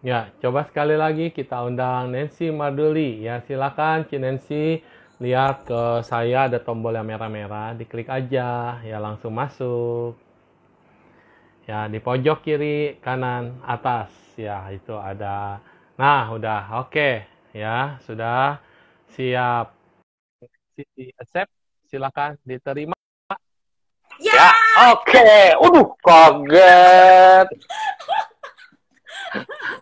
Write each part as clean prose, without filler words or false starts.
Ya, coba sekali lagi kita undang Nancy Marduli. Ya, silakan Ci Nancy lihat ke saya ada tombol yang merah-merah, diklik aja, ya langsung masuk. Ya, di pojok kiri kanan atas, ya itu ada. Nah, udah oke. Ya, sudah siap. Di accept, silakan diterima. Ya, Ya, oke. Kaget.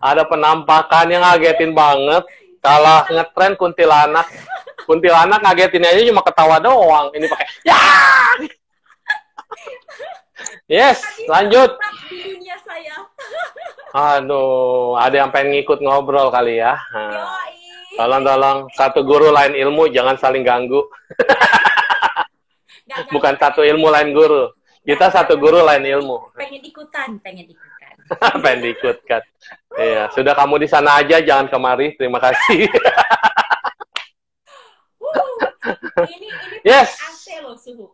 Ada penampakan yang ngagetin banget. Kalah ngetren kuntilanak. Kuntilanak ngagetin aja cuma ketawa doang. Ini pakai ya. Yes, tadi lanjut. terjebak di dunia saya. Aduh, ada yang pengen ngikut ngobrol kali ya. Nah, Yoi. tolong-tolong, satu guru lain ilmu, jangan saling ganggu. Gak, Bukan satu ilmu lain guru. Kita satu guru lain ilmu. pengen ikutan, pengen ikutan. Pengen diikutkan. Iya, sudah kamu di sana aja, jangan kemari. Terima kasih. Ini Yes. pakai AC loh suhu.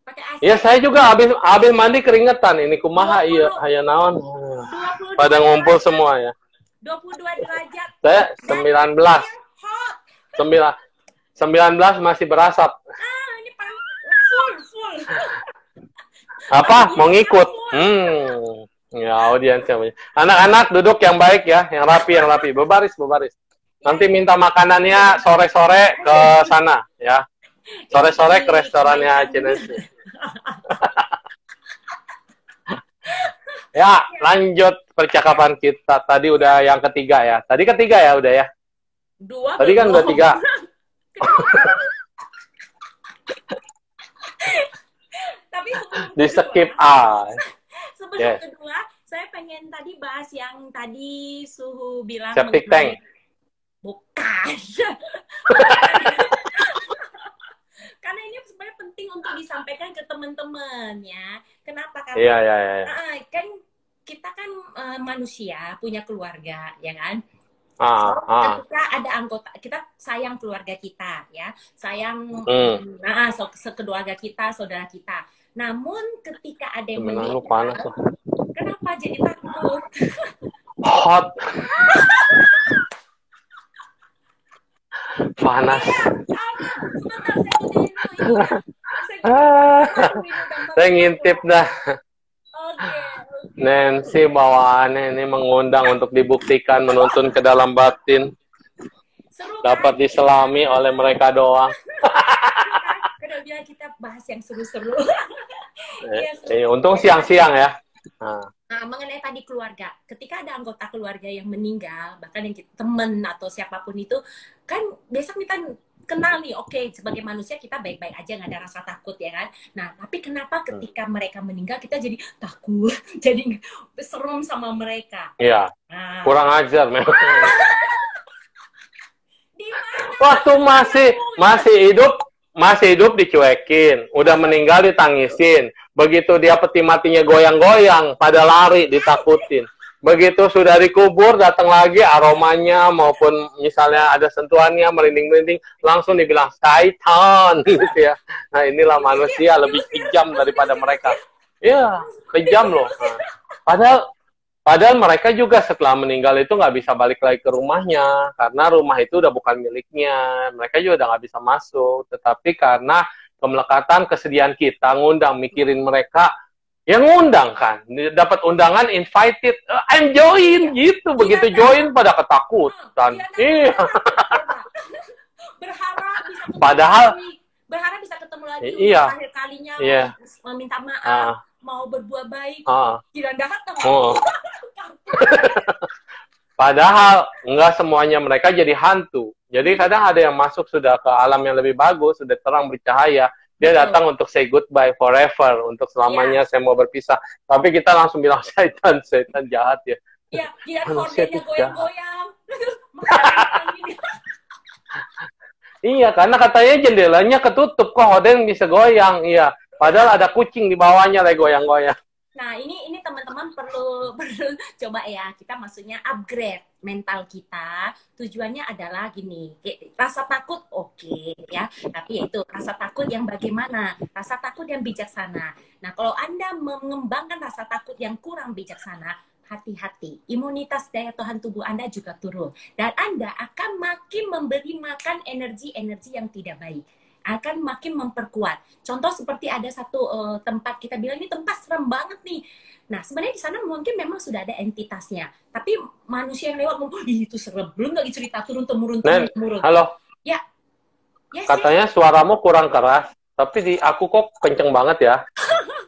Pakai AC. Ya, saya juga habis mandi keringetan. Ini kumaha iya, aya naon. 22 Pada ngumpul derajat. semua ya. 22 derajat. Saya Dan 19. hot. 19 masih berasap. Ini full. Apa? Mau ngikut? Ya, audiensnya. Anak-anak duduk yang baik ya, yang rapi. Berbaris. Nanti minta makanannya sore-sore ke sana ya. Sore-sore ke restorannya Cines. Ya, lanjut percakapan kita. Tadi udah yang ketiga ya. Tadi ketiga ya udah ya. Dua Tadi kan belum. udah 3. Tapi Di skip A. sebelum Yes. kedua, saya pengen tadi bahas yang tadi Suhu bilang Septic tank. Bukan. Karena ini sebenarnya penting untuk disampaikan ke teman-teman ya. Kenapa? Karena Iya. kan kita kan manusia, punya keluarga, ya kan? Ketika ada anggota, kita sayang keluarga kita, ya, sayang keluarga kita, saudara kita. Namun ketika ada yang meninggal, panas. kenapa jadi takut? Hot. Panas. Saya ngintip dah. Nancy bawaannya ini mengundang untuk dibuktikan menuntun ke dalam batin. Dapat diselami oleh mereka doang. Karena bilang kita bahas yang seru-seru. Untung siang-siang ya. Nah, mengenai tadi keluarga, ketika ada anggota keluarga yang meninggal, bahkan yang teman atau siapapun itu, kan besok kita kenal nih, oke, sebagai manusia kita baik-baik aja, nggak ada rasa takut ya kan. Nah, tapi kenapa ketika mereka meninggal kita jadi takut, jadi serem sama mereka? Iya, kurang ajar memang. Waktu masih hidup dicuekin, udah meninggal ditangisin. Begitu dia peti matinya goyang-goyang, pada lari ditakutin. Begitu sudah dikubur, datang lagi aromanya maupun misalnya ada sentuhannya merinding-merinding, langsung dibilang syaitan gitu ya. Nah, inilah manusia lebih kejam daripada mereka. Iya, kejam loh. Padahal mereka juga setelah meninggal itu nggak bisa balik lagi ke rumahnya, karena rumah itu udah bukan miliknya. Mereka juga udah nggak bisa masuk. Tetapi karena kemelekatan kesedihan kita ngundang mikirin mereka, yang ngundang kan dapat undangan invited, I'm join gitu. Begitu join pada ketakutan. Iya. Berharap bisa ketemu lagi. Iya. Akhir kalinya meminta maaf, mau berbuat baik, tidak datang. Padahal nggak semuanya mereka jadi hantu. Jadi kadang ada yang masuk sudah ke alam yang lebih bagus, sudah terang bercahaya. Dia datang untuk say goodbye forever, untuk selamanya saya mau berpisah. Tapi kita langsung bilang setan jahat ya. Iya, dia kordennya goyang-goyang. Iya, karena katanya jendelanya ketutup, kok horden bisa goyang. Iya, padahal ada kucing di bawahnya lagi goyang-goyang. Nah, ini teman-teman perlu coba ya, kita maksudnya upgrade mental kita. Tujuannya adalah gini, rasa takut oke, ya, tapi itu rasa takut yang bagaimana? Rasa takut yang bijaksana. Nah, kalau Anda mengembangkan rasa takut yang kurang bijaksana, hati-hati. Imunitas daya tahan tubuh Anda juga turun. Dan Anda akan makin memberi makan energi-energi yang tidak baik. Akan makin memperkuat. Contoh seperti ada satu tempat, kita bilang ini tempat serem banget nih. Nah, sebenarnya di sana mungkin memang sudah ada entitasnya. Tapi manusia yang lewat ngomong, itu serem. Belum lagi cerita turun-temurun. Halo. Ya. Yes, katanya suaramu kurang keras. Tapi di aku kok kenceng banget ya.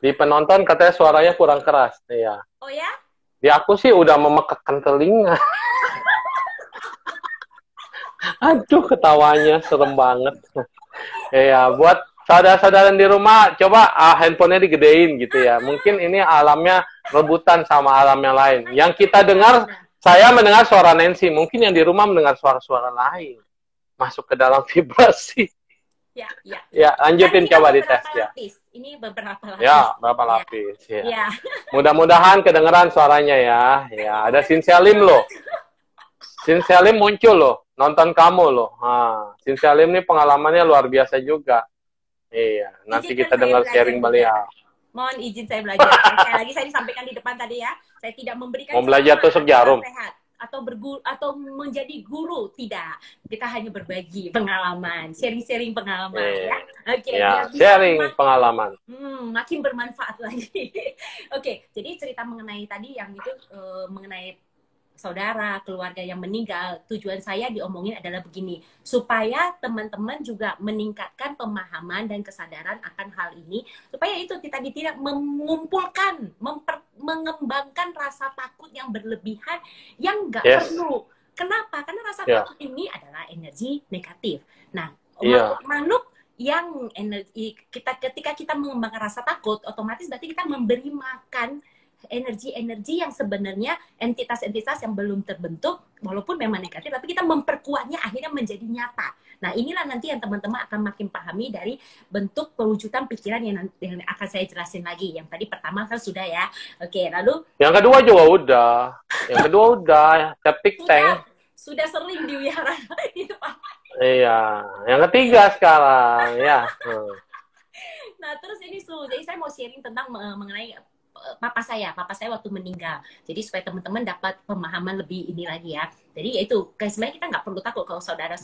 Di penonton katanya suaranya kurang keras. Iya. Oh ya? Di aku sih udah memekakkan telinga. Aduh, ketawanya serem banget. Iya, buat saudara-saudara di rumah, coba handphonenya digedein gitu ya. Mungkin ini alamnya rebutan sama alam yang lain. Yang kita dengar, saya mendengar suara Nancy. Mungkin yang di rumah mendengar suara-suara lain. Masuk ke dalam vibrasi. Ya, lanjutin coba dites ya. Ini beberapa lapis. Ya, berapa lapis. Ya. Mudah-mudahan kedengeran suaranya ya. Ya, ada Sinselim loh. Sinselim muncul loh, nonton kamu loh. Sinselim ini pengalamannya luar biasa juga. Iya, nanti kita dengar sharing beliau. Mohon izin saya belajar. Saya disampaikan di depan tadi ya. Saya tidak memberikan mau belajar tusuk jarum. Sehat. Atau menjadi guru, tidak, kita hanya berbagi pengalaman, sharing pengalaman ya. Oke, sharing pengalaman makin bermanfaat lagi. Oke, jadi cerita mengenai tadi yang itu mengenai saudara, keluarga yang meninggal, tujuan saya diomongin adalah begini, supaya teman-teman juga meningkatkan pemahaman dan kesadaran akan hal ini, supaya itu tadi tidak mengumpulkan, mengembangkan rasa takut yang berlebihan yang nggak perlu. Kenapa? Karena rasa takut ini adalah energi negatif. Nah, makhluk yang energi ketika kita mengembangkan rasa takut, otomatis berarti kita memberi makan energi-energi yang sebenarnya entitas-entitas yang belum terbentuk, walaupun memang negatif, tapi kita memperkuatnya akhirnya menjadi nyata. Nah, inilah nanti yang teman-teman akan makin pahami dari bentuk pewujudan pikiran yang akan saya jelasin lagi. Yang tadi pertama kan sudah ya. Oke, lalu yang kedua juga udah. Yang kedua udah, septic tank. Sudah sering diwihara itu, Pak. Iya, yang ketiga sekarang ya. Nah, terus ini jadi saya mau sharing tentang mengenai papa saya waktu meninggal. Jadi supaya teman-teman dapat pemahaman lebih ini lagi ya. Jadi yaitu sebenarnya kita nggak perlu takut kalau saudara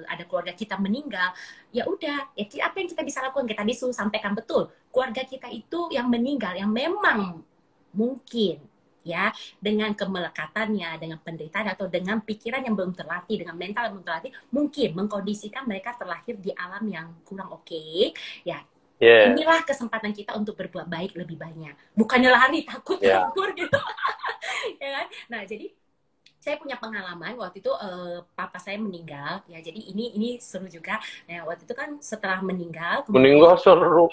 ada keluarga kita meninggal. Ya udah, ya apa yang kita bisa lakukan? Kita disuruh sampaikan betul. Keluarga kita itu yang meninggal, yang memang mungkin ya dengan kemelekatannya, dengan penderitaan atau dengan pikiran yang belum terlatih, dengan mental yang belum terlatih, mungkin mengkondisikan mereka terlahir di alam yang kurang oke. Ya. Inilah kesempatan kita untuk berbuat baik lebih banyak. Bukannya lari, takut, kabur gitu. Ya kan? Nah, jadi saya punya pengalaman waktu itu papa saya meninggal. Ya, jadi ini seru juga. Nah, waktu itu kan setelah meninggal. Meninggal seru.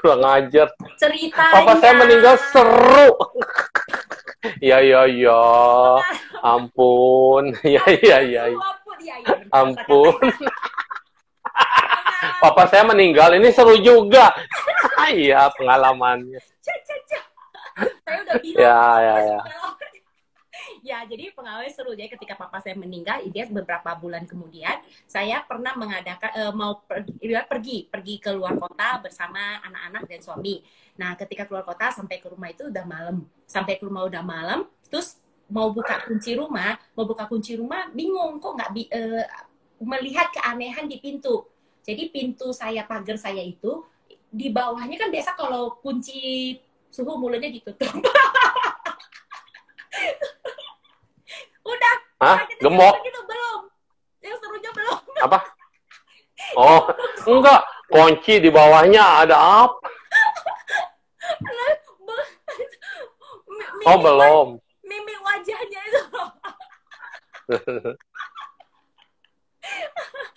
Kurang ajar. Ceritanya. Papa saya meninggal seru. Ya. Ampun. Ya. Ampun. Papa saya meninggal, ini seru juga. Iya, pengalamannya. Saya udah bilang. Ya. Ya, jadi pengalaman seru. Jadi ketika papa saya meninggal, dia beberapa bulan kemudian, saya pernah mengadakan pergi ke luar kota bersama anak-anak dan suami. Nah, ketika keluar kota sampai ke rumah itu udah malam. Terus mau buka kunci rumah, bingung kok nggak melihat keanehan di pintu. Jadi pintu pagar saya itu, di bawahnya kan biasa kalau kunci suhu mulutnya ditutup. Udah. Gemuk? Gitu, belum. Yang serunya belum. Apa? Oh, enggak. Kunci di bawahnya ada apa? Belum. Mimik wajahnya itu.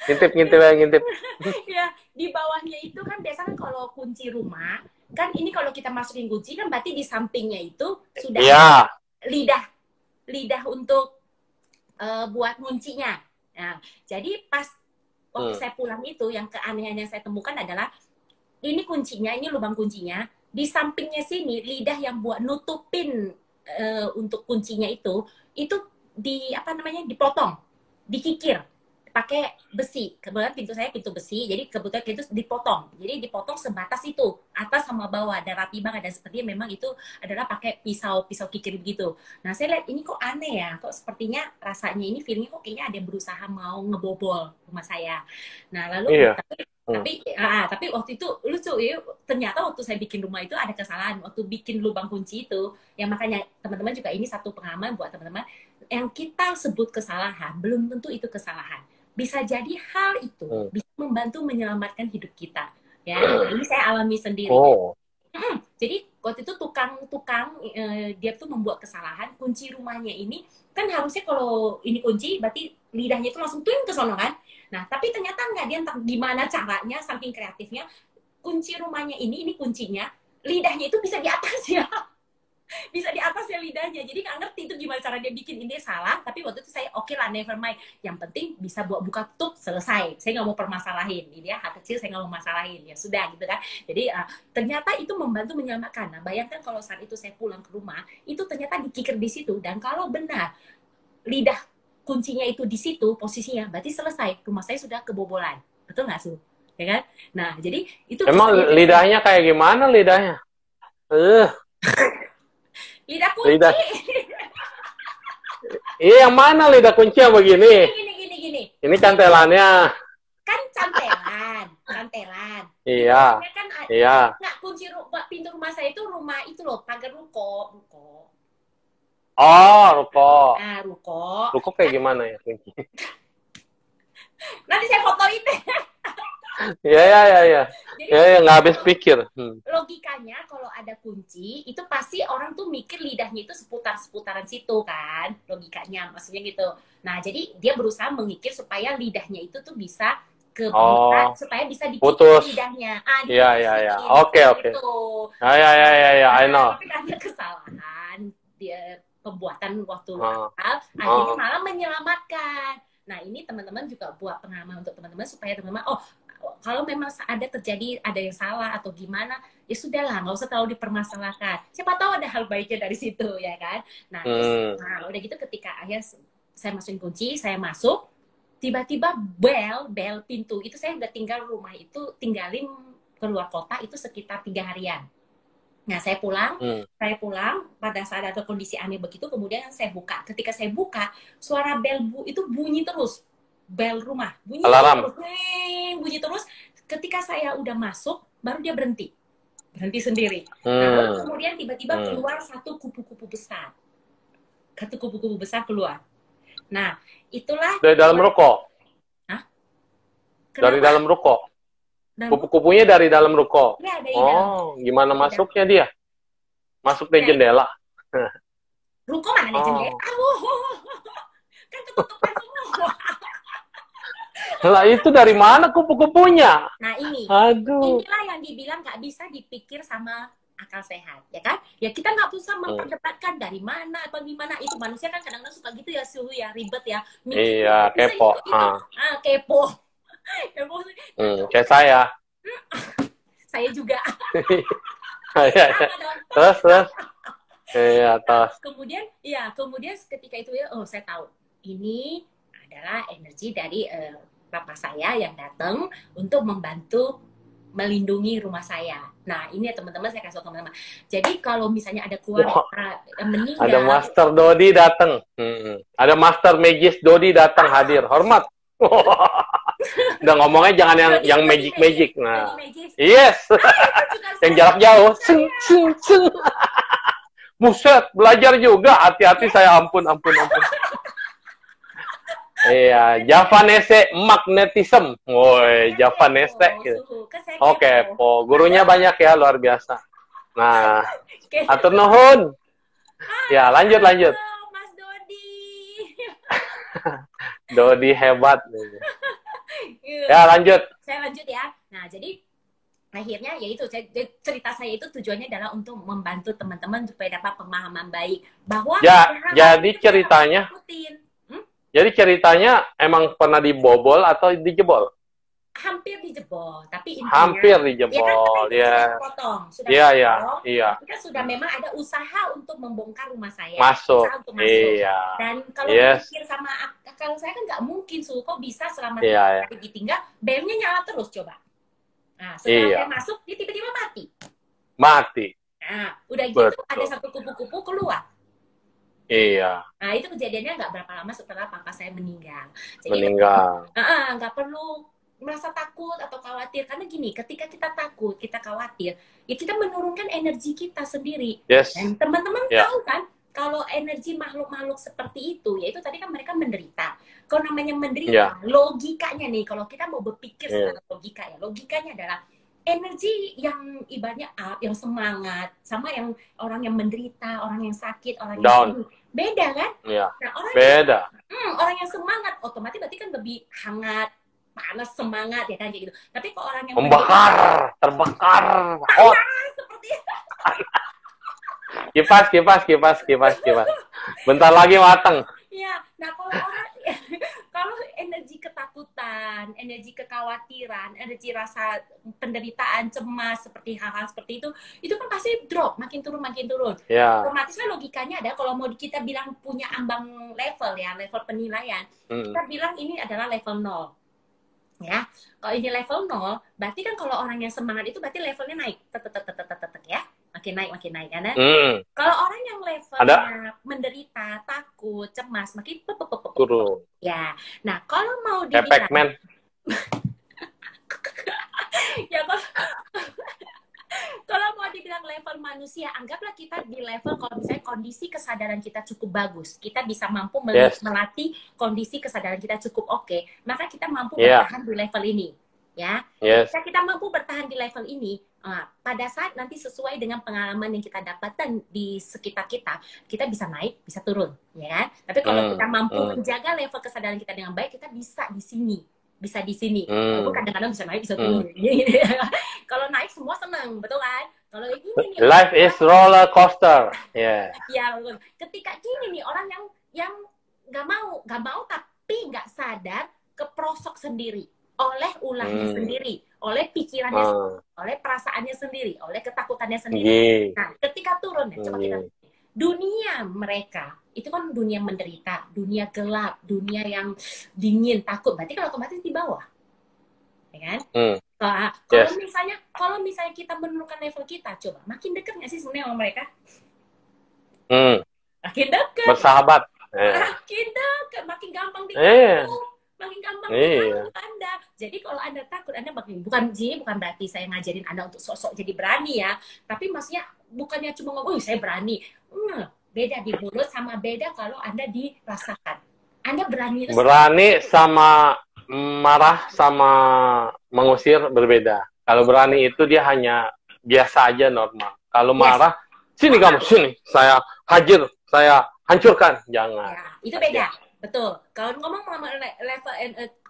ngintip. Ya, di bawahnya itu kan biasanya kalau kunci rumah, kan ini kalau kita masukin kunci kan berarti di sampingnya itu sudah lidah untuk buat kuncinya. Nah, jadi pas waktu saya pulang itu, yang keanehan yang saya temukan adalah ini kuncinya, ini lubang kuncinya, di sampingnya sini lidah yang buat nutupin untuk kuncinya itu dipotong, dikikir pakai besi. Kebetulan pintu saya pintu besi, jadi kebetulan itu dipotong. Jadi dipotong sebatas itu atas sama bawah dan rapi banget, dan sepertinya memang itu adalah pakai pisau kikir begitu. Nah saya lihat ini kok aneh ya, kok sepertinya rasanya ini feelingnya kok kayaknya ada yang berusaha mau ngebobol rumah saya. Nah lalu Iya. tapi waktu itu lucu ya, ternyata waktu saya bikin rumah itu ada kesalahan waktu bikin lubang kunci itu, yang makanya teman-teman juga ini satu pengalaman buat teman-teman, yang kita sebut kesalahan belum tentu itu kesalahan. Bisa jadi hal itu bisa membantu menyelamatkan hidup kita. Ya, ini saya alami sendiri. Oh. Jadi waktu itu tukang dia tuh membuat kesalahan, kunci rumahnya ini kan harusnya kalau ini kunci berarti lidahnya itu langsung tuing ke sono kan. Nah tapi ternyata nggak, dia entah gimana caranya saking kreatifnya, kunci rumahnya ini kuncinya lidahnya itu bisa di atas ya. Bisa di atas ya lidahnya, jadi nggak ngerti itu gimana cara dia bikin. Ini salah, tapi waktu itu saya oke lah, never mind, yang penting bisa buat buka tutup selesai, saya nggak mau permasalahin ini ya, hal kecil saya nggak mau masalahin, ya sudah gitu kan. Jadi ternyata itu membantu menyelamatkan. Nah bayangkan kalau saat itu saya pulang ke rumah, itu ternyata dikikir di situ, dan kalau benar lidah kuncinya itu di situ posisinya, berarti selesai, rumah saya sudah kebobolan, betul nggak Su? Ya kan? Nah jadi itu emang lidahnya kayak gimana lidahnya? Lidah kunci. Iya, yang mana lidah kunci yang begini? Gini. Ini cantelannya. Kan cantelan. Iya. Kan iya. Nggak, kunci pintu rumah saya itu loh, pagar ruko. Oh, ruko. Nah, ruko. Ruko kayak gimana ya kunci? Nanti saya fotoin deh. Iya. Ya, nggak habis pikir. Logikanya kalau ada kunci, itu pasti orang tuh mikir lidahnya itu seputaran situ kan. Logikanya, maksudnya gitu. Nah, jadi dia berusaha mengikir supaya lidahnya itu tuh bisa kebuka, supaya bisa dikikir lidahnya. Iya. Oke. Ya, I know. Tapi karena kesalahan, dia pembuatan waktu akhirnya malah menyelamatkan. Nah, ini teman-teman juga buat pengalaman untuk teman-teman, supaya teman-teman, kalau memang ada yang salah atau gimana, ya sudahlah, nggak usah terlalu dipermasalahkan. Siapa tahu ada hal baiknya dari situ, ya kan? Nah, udah gitu ketika akhirnya saya masukin kunci, saya masuk, tiba-tiba bel pintu, itu saya udah tinggalin keluar kota itu sekitar 3 harian. Nah, saya pulang pada saat ada kondisi aneh begitu, kemudian saya buka. Ketika saya buka, suara bel itu bunyi terus. Bel rumah bunyi terus. Ketika saya udah masuk, baru dia berhenti sendiri. Nah, kemudian tiba-tiba keluar satu kupu-kupu besar keluar. Nah, itulah dari dalam ruko. Hah? Dari dalam ruko. Kupu-kupunya dari dalam ruko. Ya, gimana masuknya dia? Masuk dari jendela. Ruko mana ada jendela? Kan ketutupan semua. Lah itu dari mana kupu-kupunya? Nah Aduh. Inilah yang dibilang nggak bisa dipikir sama akal sehat, ya kan? Ya kita nggak usah memperdebatkan dari mana atau gimana. Itu manusia kan kadang-kadang suka gitu ya, suhu ya, ribet ya. Iya, kepo. Kepo. Kayak saya. Saya juga. Terus. Iya, terus. Kemudian ketika itu ya, saya tahu ini adalah energi dari bapak saya yang datang untuk membantu melindungi rumah saya. Nah, ini ya teman-teman, saya kasih tahu teman-teman. Jadi kalau misalnya ada keluarga yang meninggal, ada Master Dodi datang. Ada Master Magis Dodi datang hadir. Hormat. Udah ngomongnya jangan yang magic. Nah, yes. Yang jarak jauh. Buset, belajar juga. Hati-hati saya, ampun. Iya, Javanese magnetism. Woi, Javanese gitu. Oke, gurunya banyak ya, luar biasa. Nah, atur nuhun. Ya, lanjut. Mas Dodi. Dodi hebat. Ya, lanjut. Saya lanjut ya. Nah, jadi akhirnya yaitu cerita saya itu tujuannya adalah untuk membantu teman-teman supaya dapat pemahaman baik bahwa jadi ceritanya Jadi ceritanya emang pernah dibobol atau dijebol? Hampir dijebol, tapi hampir dijebol, ya. Iya. Tapi kan sudah memang ada usaha untuk membongkar rumah saya. Masuk. Iya. Dan kalau pikir sama kalau saya kan nggak mungkin kok bisa selama 3 hari ditinggal, belnya nyala terus coba. Nah, setelah Iya. saya masuk, dia tiba-tiba mati. Mati. Nah, udah gitu Betul. ada satu kupu-kupu keluar. Iya. Nah, itu kejadiannya nggak berapa lama setelah papa saya meninggal. Jadi Meninggal. nggak perlu merasa takut atau khawatir. Karena gini, ketika kita takut, kita khawatir, ya kita menurunkan energi kita sendiri. Yes. Dan teman-teman Ya. tahu kan, kalau energi makhluk-makhluk seperti itu, yaitu tadi kan mereka menderita. Kalau namanya menderita, logikanya nih, kalau kita mau berpikir secara logika ya, logikanya adalah energi yang ibaratnya up, yang semangat, sama yang orang yang menderita, orang yang sakit, orang yang Down. sedih. Beda kan? Iya. Nah, Beda. orang yang semangat, otomatis berarti kan lebih hangat, panas, semangat, ya kan, kayak gitu. Tapi kalau orang yang Membakar, terbakar, hot. seperti Kipas. Bentar lagi mateng. ya, nah kalau orang kalau energi ketakutan, energi kekhawatiran, energi rasa penderitaan, cemas, seperti hal-hal seperti itu kan pasti drop, makin turun. Ya. Otomatis kan logikanya ada, kalau mau kita bilang punya ambang level ya, level penilaian, kita bilang ini adalah level 0. Ya, kalau ini level 0, berarti kan kalau orang yang semangat itu berarti levelnya naik, ya, makin naik kan? Kalau orang yang levelnya menderita, takut, cemas, makin turun. Ya, nah kalau mau Efek dibilang, ya kalau mau dibilang level manusia, anggaplah kita di level kalau misalnya kondisi kesadaran kita cukup bagus, kita bisa mampu melatih kondisi kesadaran kita cukup oke, maka kita mampu bertahan di level ini, ya. Jika kita mampu bertahan di level ini, pada saat nanti sesuai dengan pengalaman yang kita dapatkan di sekitar kita bisa naik, bisa turun, ya kan? Tapi kalau kita mampu menjaga level kesadaran kita dengan baik, kita bisa di sini. Walaupun kadang-kadang bisa naik, bisa turun. Kalau naik semua senang, betul kan? Kalau ini nih, life is roller coaster. Ya. Ya, ketika gini nih orang yang nggak mau tapi nggak sadar keprosok sendiri oleh ulahnya sendiri, oleh pikirannya sendiri, oleh perasaannya sendiri, oleh ketakutannya sendiri. Nah, ketika turun ya, coba kita dunia mereka itu kan dunia menderita, dunia gelap, dunia yang dingin, takut. Berarti kan otomatis di bawah, ya kan? Kalau misalnya kita menurunkan level kita, coba makin dekat nggak sih sebenarnya sama mereka? Makin dekat. Bersahabat. Makin dekat, makin gampang diganggu, makin gampang diganggu Anda. Jadi kalau Anda takut, Anda bukan berarti saya ngajarin Anda untuk sok-sok jadi berani ya. Tapi maksudnya bukannya cuma ngomong, saya berani. Beda di mulut sama beda kalau Anda dirasakan. Anda berani itu berani sama marah sama mengusir berbeda. Kalau berani itu dia hanya biasa aja, normal. Kalau marah, sini kamu, sini. Saya hajar, saya hancurkan. Jangan. Ya, itu beda. Betul. Kalau ngomong level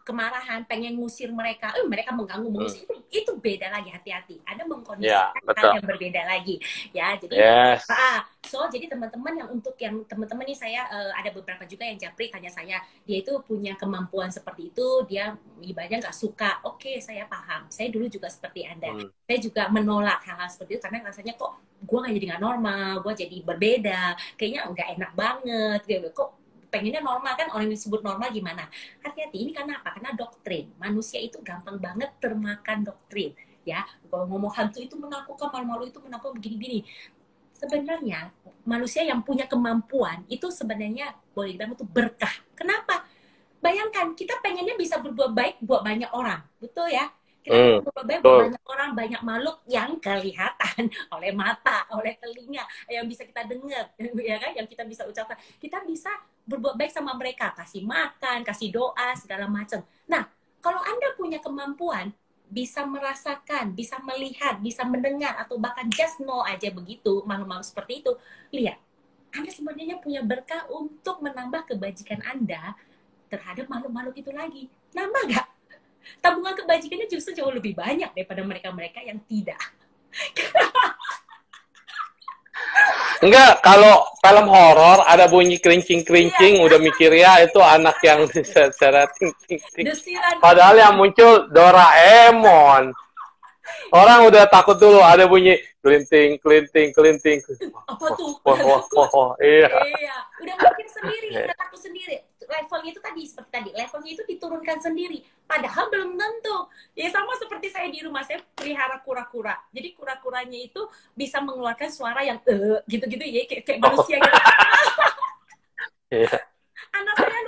kemarahan, pengen ngusir mereka, mereka mengganggu, mengusir, itu beda lagi, hati-hati. Ada mengkondisikan hal yang berbeda lagi, ya. Jadi, jadi teman-teman yang teman-teman ini saya ada beberapa juga yang japri tanya saya, dia itu punya kemampuan seperti itu, dia ibaratnya nggak suka. Oke, saya paham. Saya dulu juga seperti Anda. Saya juga menolak hal-hal seperti itu karena rasanya kok gue nggak jadi nggak normal, gue jadi berbeda, kayaknya nggak enak banget, gitu. Kok pengennya normal kan, orang yang disebut normal gimana? Hati-hati, ini karena apa? Karena doktrin. Manusia itu gampang banget termakan doktrin, ya. Kalau ngomong hantu itu menakutkan, malu-malu itu menakutkan, begini-begini. Sebenarnya manusia yang punya kemampuan itu sebenarnya boleh dibilang itu berkah. Kenapa? Bayangkan kita pengennya bisa berbuat baik buat banyak orang, betul ya? Kita berbuat baik buat banyak orang, banyak makhluk yang kelihatan oleh mata, oleh telinga, yang bisa kita dengar, ya kan? Yang kita bisa ucapkan. Kita bisa berbuat baik sama mereka, kasih makan, kasih doa, segala macam. Nah, kalau Anda punya kemampuan, bisa merasakan, bisa melihat, bisa mendengar, atau bahkan just know aja begitu, makhluk-makhluk seperti itu, lihat, Anda sebenarnya punya berkah untuk menambah kebajikan Anda terhadap makhluk-makhluk itu lagi. Nambah nggak? Tabungan kebajikannya justru jauh lebih banyak daripada mereka-mereka yang tidak. Enggak, kalau film horor ada bunyi kerincing-kerincing, udah mikir ya itu anak yang secara ting-ting-ting. Padahal yang muncul Doraemon. Orang udah takut dulu, ada bunyi kelinting. Apa tuh? Iya. Udah mikir sendiri, udah takut sendiri. Levelnya itu tadi seperti tadi levelnya itu diturunkan sendiri. Padahal belum tentu. Ya sama seperti saya di rumah, saya pelihara kura-kura. Jadi kura-kuranya itu bisa mengeluarkan suara yang gitu-gitu ya, kayak manusia gitu. Anak saya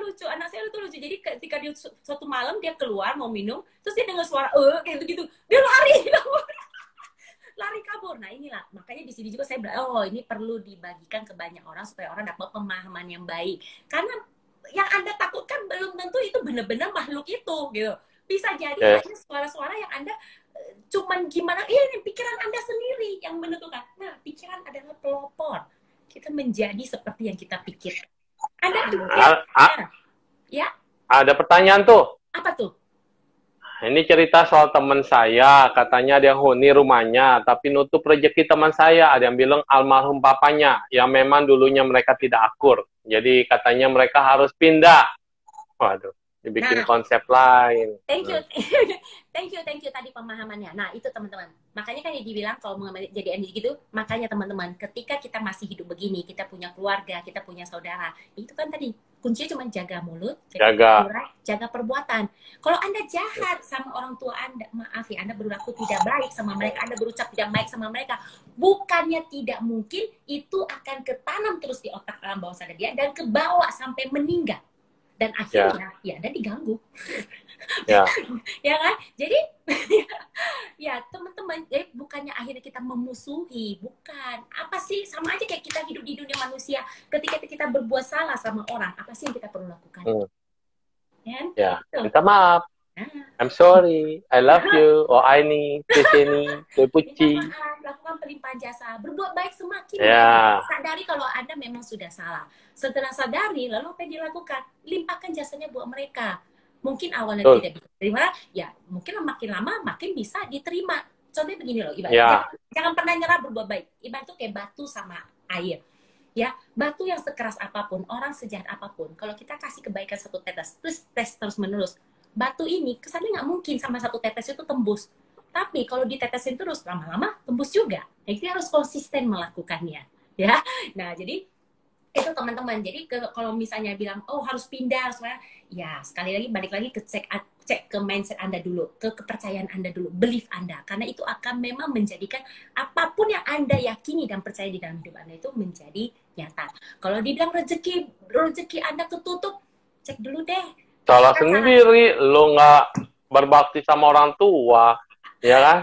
lucu. Anak saya itu lucu. Jadi ketika dia suatu malam dia keluar mau minum, terus dia dengar suara kayak gitu. Dia lari. Lari kabur. Nah inilah, makanya di sini juga saya bilang, oh ini perlu dibagikan ke banyak orang supaya orang dapat pemahaman yang baik. Karena yang Anda takutkan belum tentu itu benar-benar makhluk itu, gitu. Bisa jadi hanya suara-suara yang Anda cuman gimana, ini pikiran Anda sendiri yang menentukan. Nah, pikiran adalah pelopor. Kita menjadi seperti yang kita pikir. Anda pikir, ya? Ada pertanyaan tuh. Apa tuh? Ini cerita soal teman saya, katanya ada yang huni rumahnya, tapi nutup rezeki teman saya. Ada yang bilang almarhum papanya, yang memang dulunya mereka tidak akur. Jadi katanya mereka harus pindah. Waduh, dibikin konsep lain. Thank you tadi pemahamannya. Nah itu teman-teman, makanya kan dibilang kalau jadi energi gitu, makanya teman-teman, ketika kita masih hidup begini, kita punya keluarga, kita punya saudara, itu kan tadi kuncinya cuma jaga mulut, jaga perbuatan. Kalau Anda jahat sama orang tua Anda, maaf ya, Anda berlaku tidak baik sama mereka, Anda berucap tidak baik sama mereka, bukannya tidak mungkin itu akan ketanam terus di otak alam bawah sadar dia dan kebawa sampai meninggal. Dan akhirnya ya Anda diganggu. Ya kan? Jadi ya teman-teman, bukannya akhirnya kita memusuhi, bukan. Apa sih, sama aja kayak kita hidup di dunia manusia, ketika kita berbuat salah sama orang, apa sih yang kita perlu lakukan? Ya, minta maaf. I'm sorry, I love you, Aini, Keseni, Puci. Lakukan pelimpahan jasa, berbuat baik semakin baik. Sadari kalau Anda memang sudah salah. Setelah sadari, lalu apa yang dilakukan? Limpahkan jasanya buat mereka. Mungkin awalnya tidak bisa diterima, ya mungkin makin lama makin bisa diterima. Contohnya begini loh, Iban. Jangan pernah nyerah berbuat baik. Iban tuh kayak batu sama air. Ya, batu yang sekeras apapun, orang sejahat apapun, kalau kita kasih kebaikan satu tetes, terus menerus, batu ini kesannya nggak mungkin sama satu tetes itu tembus. Tapi kalau ditetesin terus, lama-lama tembus juga. Jadi harus konsisten melakukannya. Ya, nah jadi itu teman-teman. Jadi kalau misalnya bilang, oh harus pindah, soalnya, ya sekali lagi balik lagi ke cek ke mindset Anda dulu, ke kepercayaan Anda dulu, belief Anda. Karena itu akan memang menjadikan apapun yang Anda yakini dan percaya di dalam hidup Anda itu menjadi nyata. Kalau dibilang rezeki Anda ketutup, cek dulu deh. Salah sendiri, lo nggak berbakti sama orang tua, ya kan?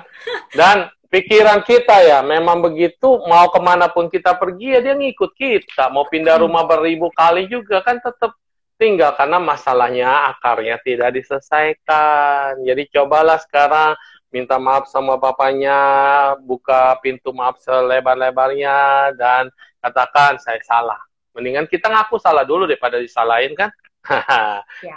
Dan pikiran kita ya, memang begitu, mau kemanapun kita pergi, ya dia ngikut kita. Mau pindah rumah beribu kali juga, kan tetap tinggal. Karena masalahnya, akarnya tidak diselesaikan. Jadi cobalah sekarang, minta maaf sama papanya, buka pintu maaf selebar-lebarnya, dan katakan, saya salah. Mendingan kita ngaku salah dulu daripada disalahin, kan?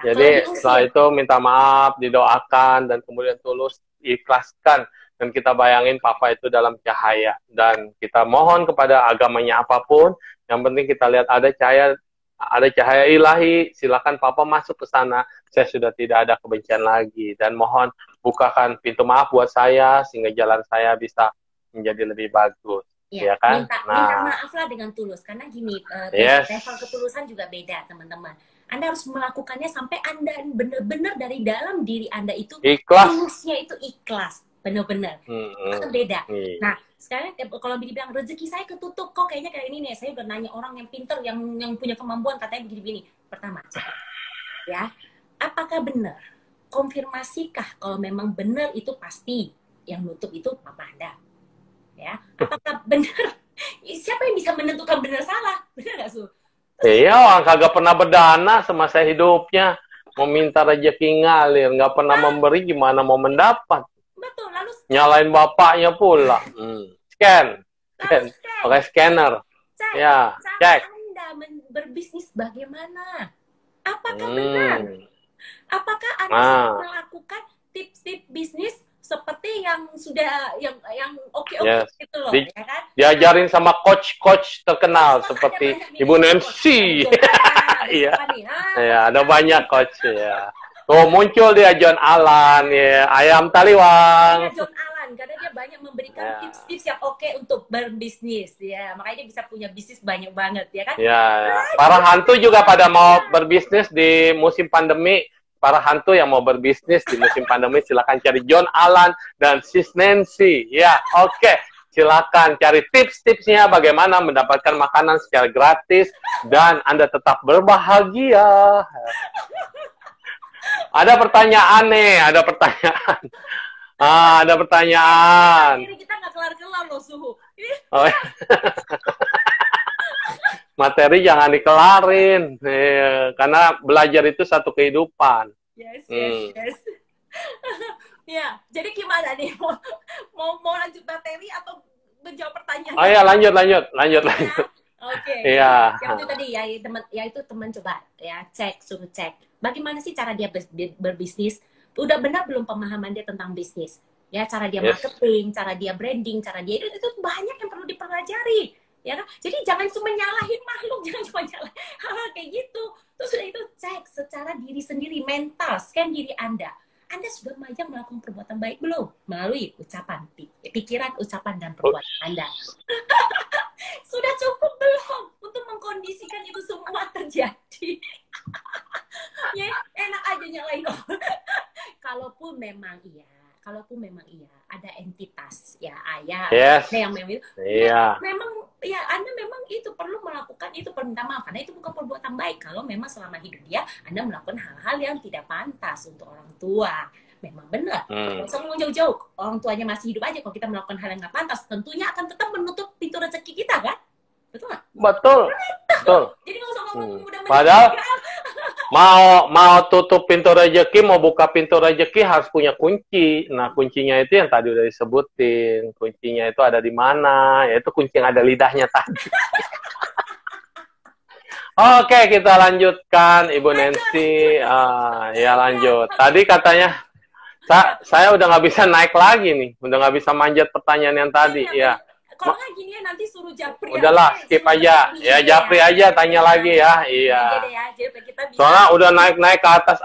Jadi setelah itu minta maaf, didoakan, dan kemudian tulus ikhlaskan, dan kita bayangin papa itu dalam cahaya, dan kita mohon kepada agamanya apapun, yang penting kita lihat ada cahaya ilahi, silakan papa masuk ke sana, saya sudah tidak ada kebencian lagi, dan mohon bukakan pintu maaf buat saya sehingga jalan saya bisa menjadi lebih bagus. Ya kan? Minta maaf lah dengan tulus, karena gini, level ketulusan juga beda teman-teman. Anda harus melakukannya sampai Anda benar-benar dari dalam diri Anda itu ikhlas. Tulusnya itu ikhlas, benar-benar. Itu beda. Nah, sekarang kalau dibilang rezeki saya ketutup, kok kayaknya kayak ini nih. Saya udah nanya orang yang pinter, yang punya kemampuan, katanya begini-begini. Pertama, ya, apakah benar? Konfirmasikah kalau memang benar itu pasti yang nutup itu papa Anda? Ya, apakah benar? Siapa yang bisa menentukan benar salah? Benar nggak, Su? Iya, orang kagak pernah berdana semasa hidupnya. Mau minta rezeki ngalir, nggak pernah memberi, gimana mau mendapat? Betul, lalu nyalain bapaknya pula. Scan. Pakai scanner. Ya, cek. Anda berbisnis bagaimana? Apakah benar? Apakah Anda melakukan tips-tips bisnis seperti yang sudah yang oke gitu loh, ya kan? Diajarin sama coach terkenal seperti Ibu Nancy. Iya. Ya, ada banyak coach ya. Tuh muncul dia John Alan ya, ayam taliwang. John Alan karena dia banyak memberikan Ya. tips-tips yang oke untuk berbisnis ya. Makanya dia bisa punya bisnis banyak banget ya kan. Ya, ya. Para hantu juga pada mau berbisnis di musim pandemi. Para hantu yang mau berbisnis di musim pandemi silakan cari John Alan dan Sis Nancy. Ya, oke. Silakan cari tips-tipsnya bagaimana mendapatkan makanan secara gratis dan Anda tetap berbahagia. Ada pertanyaan nih, ada pertanyaan. Ada pertanyaan. Ini kita nggak kelar-kelar loh, Suhu. Ini Oh, materi jangan dikelarin, karena belajar itu satu kehidupan. yes. Ya, jadi gimana nih? Mau lanjut materi atau menjawab pertanyaan? Oh ya, lanjut. Oke. Iya. Yang itu tadi ya itu teman coba ya suruh cek. Bagaimana sih cara dia berbisnis? Udah benar belum pemahaman dia tentang bisnis? Ya, cara dia marketing, cara dia branding, cara dia itu banyak yang perlu dipelajari. Ya kan? Jadi jangan cuma nyalahin makhluk, jangan cuma nyalahin hal kayak gitu. Terus sudah itu cek secara diri sendiri, mental, scan diri Anda. Anda sudah banyak melakukan perbuatan baik belum? Melalui ucapan, pikiran, ucapan, dan perbuatan Anda. Sudah cukup belum untuk mengkondisikan itu semua terjadi? Ya, enak aja nyalain orang. Kalaupun memang iya, ada entitas ya ayah yang memang itu, memang ya Anda memang itu perlu melakukan itu permintaan maaf karena itu bukan perbuatan baik. Kalau memang selama hidup dia Anda melakukan hal-hal yang tidak pantas untuk orang tua, memang benar. Kalau ngomong jauh-jauh, orang tuanya masih hidup aja, kalau kita melakukan hal yang nggak pantas, tentunya akan tetap menutup pintu rezeki kita kan? Betul nggak? Betul. Jadi nggak usah ngomong udah padahal mau tutup pintu rezeki, mau buka pintu rezeki harus punya kunci. Nah, kuncinya itu yang tadi udah disebutin. Kuncinya itu ada di mana? Yaitu kunci yang ada lidahnya tadi. Oke, kita lanjutkan, Ibu Nancy. Ya lanjut. Tadi katanya saya udah nggak bisa naik lagi nih, udah nggak bisa manjat pertanyaan yang tadi. Ya. Kalau nggak gini ya nanti suruh Japri. Udahlah, skip aja. Ya Japri aja tanya lagi ya. Iya. Soalnya udah naik-naik ke atas.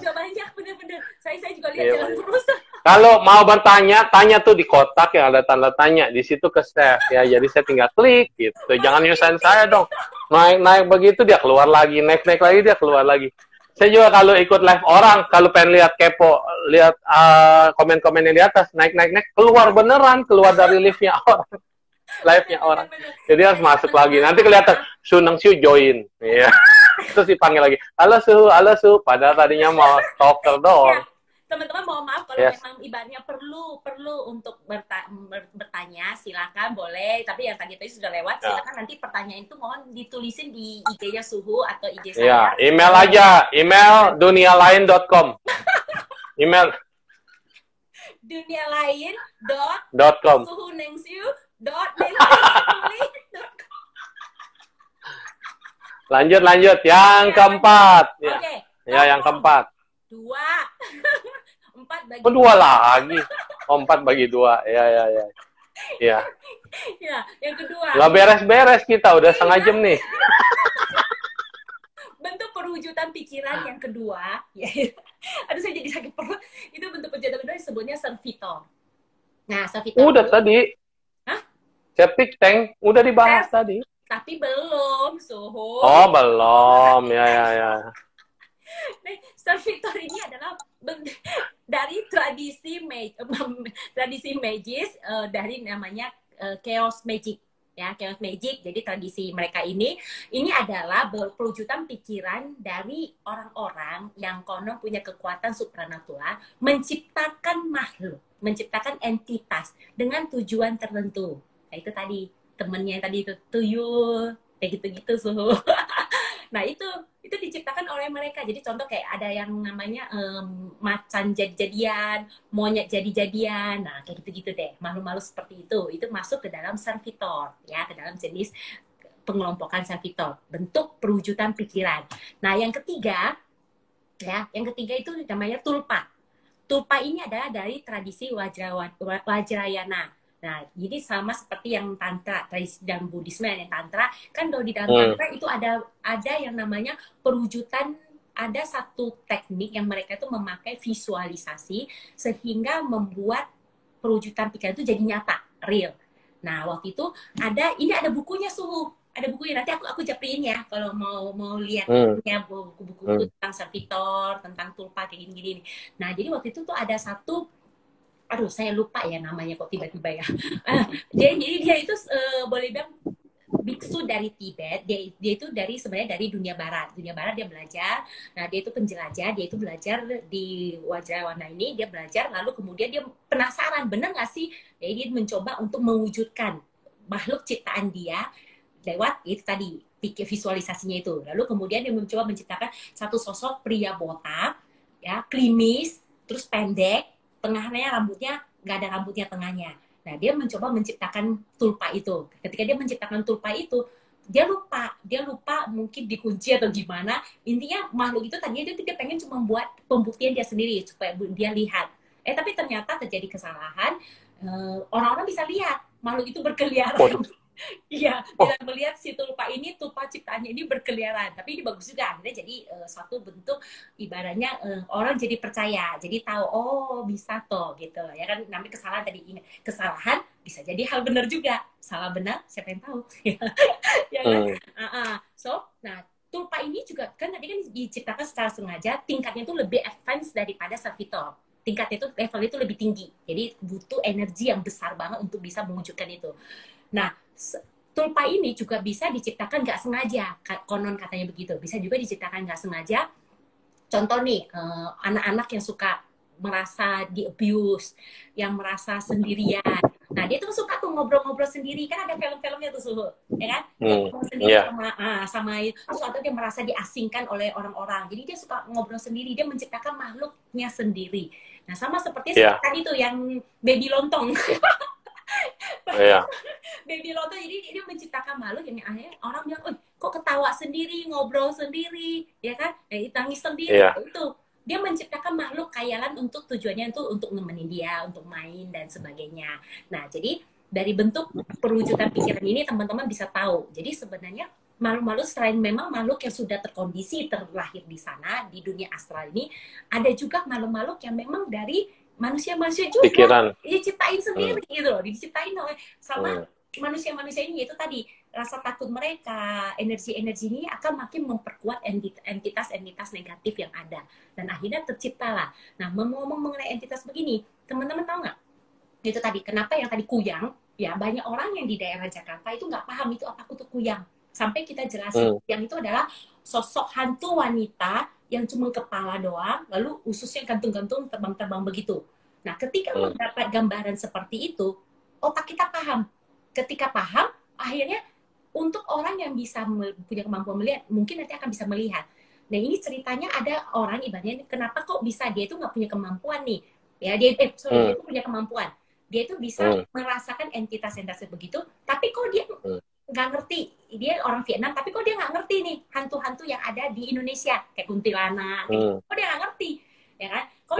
Udah banyak, bener-bener. Saya juga lihat jalan terus. Kalau mau bertanya, tanya tuh di kotak yang ada tanda tanya. Di situ ke save ya. Jadi saya tinggal klik gitu. Jangan nyusahin saya dong. Naik-naik begitu dia keluar lagi. Naik-naik lagi dia keluar lagi. Saya juga kalau ikut live orang, kalau pengen lihat kepo, lihat komen-komen yang di atas, naik-naik, keluar beneran, keluar dari live-nya orang. Live-nya orang. Jadi harus masuk lagi. Nanti kelihatan Suneng Siu join. Iya. Terus dipanggil lagi. Halo Su. Padahal tadinya mau talker doang. Teman-teman mohon maaf kalau memang ibaratnya perlu untuk bertanya, silakan boleh. Tapi yang tadi sudah lewat, silakan nanti pertanyaan itu mohon ditulisin di IG-nya Suhu atau IG saya. Ya, email aja. Email dunialain.com. Email dunialain.com Lanjut. Yang keempat. Ya, yang keempat. 2. 4 bagi 2 lagi. 4 bagi 2. Ya. Ya, yang kedua. Nggak beres-beres kita, udah setengah jam nih. Bentuk perwujudan pikiran yang kedua, ya. Aduh saya jadi sakit perut. Itu bentuk perwujudan kedua disebutnya servitor. Nah, servitor. Udah tadi. Hah? Septic tank udah dibahas tadi. Tapi belum, Suhu. Oh, belum. Ya. Nah, servitor ini adalah dari tradisi magis dari namanya chaos magic. Ya, chaos magic. Jadi tradisi mereka ini adalah perwujudan pikiran dari orang-orang yang konon punya kekuatan supranatural menciptakan makhluk, menciptakan entitas dengan tujuan tertentu. Nah, itu tadi temennya tadi itu tuyul kayak gitu-gitu Suhu. Nah, itu diciptakan oleh mereka. Jadi contoh kayak ada yang namanya macan jadi-jadian, monyet jadi-jadian. Nah, kayak gitu-gitu deh. Makhluk-makhluk seperti itu masuk ke dalam servitor, ya, ke dalam jenis pengelompokan servitor, bentuk perwujudan pikiran. Nah, yang ketiga itu namanya tulpa. Tulpa ini adalah dari tradisi Wajrayana. Nah, jadi sama seperti yang tantra, tradisi dan Buddhisme yang tantra, kan kalau di dalam tantra itu ada yang namanya perwujudan, ada satu teknik yang mereka itu memakai visualisasi sehingga membuat perwujudan pikiran itu jadi nyata, real. Nah, waktu itu ada bukunya, Suhu. Ada bukunya, nanti aku japriin ya kalau mau lihat ya buku-buku tentang servitor, tentang tulpa kayak gini-gini. Nah, jadi waktu itu tuh ada satu, aduh saya lupa ya namanya kok tiba-tiba ya. Jadi dia itu boleh bilang biksu dari Tibet. Dia itu sebenarnya dari dunia barat dia belajar. Nah, dia itu penjelajah, dia itu belajar di Wajrawana ini, dia belajar, lalu kemudian dia penasaran benar nggak sih, jadi dia mencoba untuk mewujudkan makhluk ciptaan dia lewat itu tadi pikir visualisasinya itu. Lalu kemudian dia mencoba menciptakan satu sosok pria botak, ya, klimis, terus pendek, tengahnya rambutnya nggak ada rambutnya tengahnya. Nah, dia mencoba menciptakan tulpa itu. Ketika dia menciptakan tulpa itu, dia lupa mungkin dikunci atau gimana. Intinya makhluk itu tadinya dia pengen cuma buat pembuktian dia sendiri supaya dia lihat. Tapi ternyata terjadi kesalahan. Orang-orang bisa lihat makhluk itu berkeliaran. Iya, tidak melihat si tulpa ciptaannya ini berkeliaran. Tapi ini bagus juga, akhirnya jadi satu bentuk ibaratnya orang jadi percaya, jadi tahu oh bisa toh gitu ya kan. Namanya kesalahan tadi, ini kesalahan bisa jadi hal benar juga, salah benar siapa yang tahu. Ya kan? Nah, tulpa ini juga kan tadi kan diciptakan secara sengaja, tingkatnya itu lebih advance daripada servitor. Tingkatnya itu levelnya itu lebih tinggi, jadi butuh energi yang besar banget untuk bisa mewujudkan itu. Nah, tulpa ini juga bisa diciptakan nggak sengaja, konon katanya begitu. Bisa juga diciptakan nggak sengaja. Contoh nih, anak-anak yang suka merasa di-abuse, yang merasa sendirian. Nah, dia tuh suka tuh ngobrol-ngobrol sendiri. Kan ada film-filmnya tuh, Suhu. Ya kan? Dia ngobrol sendiri sama terus atau dia merasa diasingkan oleh orang-orang. Jadi dia suka ngobrol sendiri. Dia menciptakan makhluknya sendiri. Nah, sama seperti tadi tuh yang baby lontong. Baby lontong, jadi dia menciptakan makhluk yang akhirnya orang bilang, kok ketawa sendiri, ngobrol sendiri, ya kan, nangis sendiri. Itu dia menciptakan makhluk khayalan untuk tujuannya itu untuk nemenin dia, untuk main dan sebagainya. Nah, jadi dari bentuk perwujudan pikiran ini teman-teman bisa tahu. Jadi sebenarnya makhluk-makhluk selain memang makhluk yang sudah terkondisi terlahir di sana di dunia astral ini, ada juga makhluk-makhluk yang memang dari manusia-manusia juga pikiran. Diciptain sendiri gitu loh, diciptain oleh sama manusia-manusia ini. Yaitu tadi rasa takut mereka, energi-energi ini akan makin memperkuat entitas-entitas negatif yang ada, dan akhirnya terciptalah. Nah, ngomong mengenai entitas begini, teman-teman tahu nggak itu tadi kenapa yang tadi kuyang, ya banyak orang yang di daerah Jakarta itu nggak paham itu apa itu kuyang, sampai kita jelasin yang itu adalah sosok hantu wanita yang cuma kepala doang, lalu ususnya gantung-gantung, terbang-terbang begitu. Nah, ketika mendapat gambaran seperti itu, otak kita paham. Ketika paham, akhirnya untuk orang yang bisa punya kemampuan melihat, mungkin nanti akan bisa melihat. Nah, ini ceritanya ada orang ibaratnya, kenapa kok bisa dia itu nggak punya kemampuan nih? Ya, dia itu punya kemampuan. Dia itu bisa merasakan entitas-entitas begitu, tapi kok dia nggak ngerti, dia orang Vietnam tapi kok dia nggak ngerti nih hantu-hantu yang ada di Indonesia kayak kuntilanak, kok dia nggak ngerti, ya kan? Kok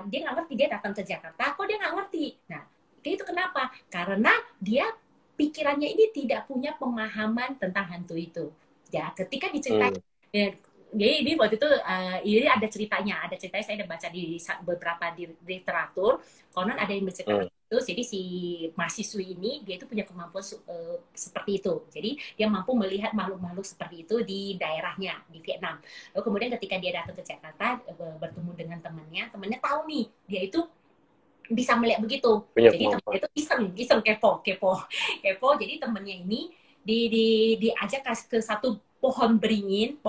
dia nggak ngerti, dia datang ke Jakarta kok dia nggak ngerti. Nah, itu kenapa? Karena dia pikirannya ini tidak punya pemahaman tentang hantu itu. Ya, ketika diceritain, jadi ini waktu itu ini ada ceritanya saya udah baca di beberapa di literatur, konon ada yang bercerita itu. Jadi si mahasiswi ini dia itu punya kemampuan seperti itu. Jadi dia mampu melihat makhluk-makhluk seperti itu di daerahnya di Vietnam. Lalu kemudian ketika dia datang ke Jakarta bertemu dengan temannya tahu nih dia itu bisa melihat begitu. Jadi temannya itu iseng kepo. Jadi temannya ini diajak ke satu pohon beringin,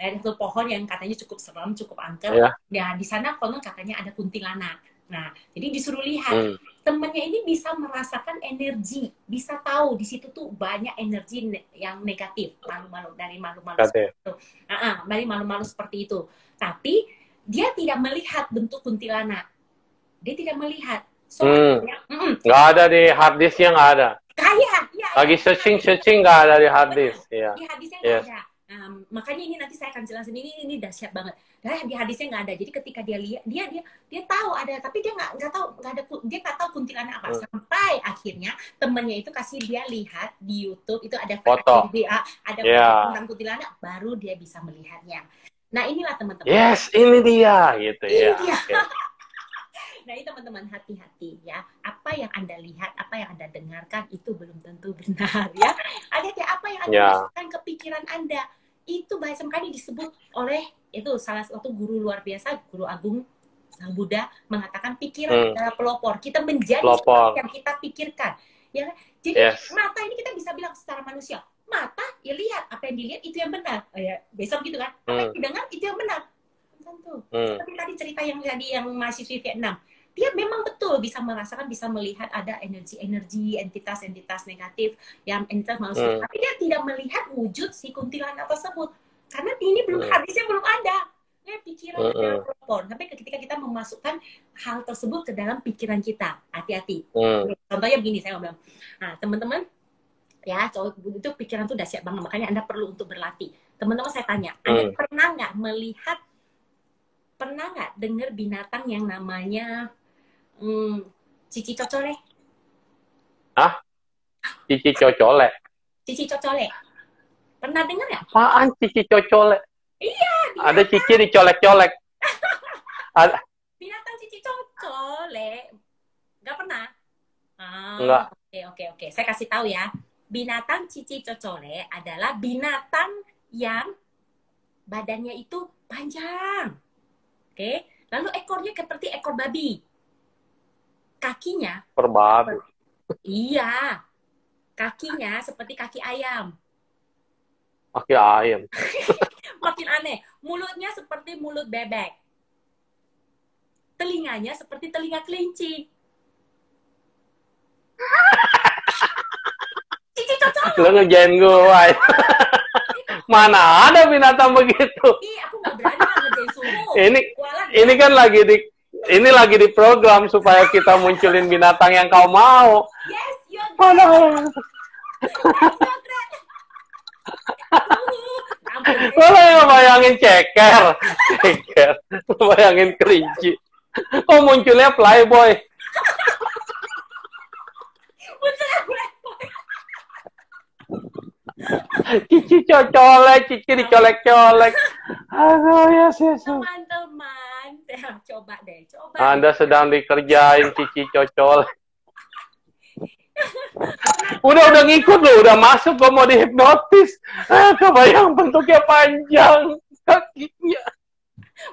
ada satu pohon yang katanya cukup seram, cukup angker. Ya, di sana konon katanya ada kuntilanak. Nah, jadi disuruh lihat. Temannya ini bisa merasakan energi, bisa tahu di situ tuh banyak energi yang negatif, malu-malu dari malu-malu seperti itu. Dari malu-malu seperti itu. Tapi dia tidak melihat bentuk kuntilanak. Dia tidak melihat. Soalnya nggak ada di hard disknya, nggak ada. Lagi Ya. searching nggak ada di hard disk. Di hadisnya nggak ada. Makanya ini nanti saya akan jelasin, ini dahsyat banget. Nah, di hadisnya nggak ada. Jadi ketika dia lihat, dia tahu ada, tapi dia nggak tahu, dia nggak tahu kuntilanak apa. Sampai akhirnya temennya itu kasih dia lihat di YouTube itu ada foto tentang kuntilanak, baru dia bisa melihatnya. Nah, inilah teman-teman. Yes, ini dia gitu. Ini dia. Jadi teman-teman hati-hati ya. Apa yang Anda lihat, apa yang Anda dengarkan itu belum tentu benar ya. Hati-hati apa yang Anda masukkan ke pikiran Anda. Itu bahasa sekali disebut oleh itu salah satu guru luar biasa, Guru Agung Sang Buddha mengatakan pikiran adalah pelopor. Kita menjadi seperti yang kita pikirkan. Ya, jadi mata ini kita bisa bilang secara manusia. Mata ya lihat apa yang dilihat itu yang benar. Ya, besok gitu kan. Apa yang didengar itu yang benar. Tentu. Seperti tadi cerita yang mahasiswi Vietnam. Dia memang betul bisa merasakan, bisa melihat ada energi-energi, entitas-entitas negatif yang entitas manusia. Tapi dia tidak melihat wujud si kuntilanak tersebut. Karena ini belum hadisnya belum ada. Ya, pikiran telepon. Tapi ketika kita memasukkan hal tersebut ke dalam pikiran kita, hati-hati. Contohnya begini, saya mau bilang. Nah, teman-teman, ya, itu pikiran tuh dahsyat banget. Makanya Anda perlu untuk berlatih. Teman-teman saya tanya, Anda pernah nggak dengar binatang yang namanya cici cocole? Hah? Cici cocole? Cici cocole. Pernah dengar nggak? Apaan cici cocole? Iya. Ada cici dicolek-colek. Binatang cici cocole. Nggak pernah? Enggak. Oke. Saya kasih tahu ya. Binatang cici cocole adalah binatang yang badannya itu panjang. Oke. Lalu ekornya seperti ekor babi. Kakinya perbabi. Iya. Kakinya seperti kaki ayam. Kaki ayam. Makin aneh. Mulutnya seperti mulut bebek. Telinganya seperti telinga kelinci. Cici cocok. Lo ngerjain gue. Mana ada binatang begitu? Aku nggak berani ngerjain sumu. Ini kan lagi di program supaya kita munculin binatang yang kau mau. Yes, you're Mana? Lo yang bayangin ceker, lo bayangin kelinci. Oh munculnya playboy. Cici cocolek, cici dicolek-colek. Aduh ya sih. Teman-teman, coba deh. Anda sedang dikerjain cici cocol. udah ngikut loh, udah masuk kok mau dihipnotis. Kebayang bentuknya panjang kakinya.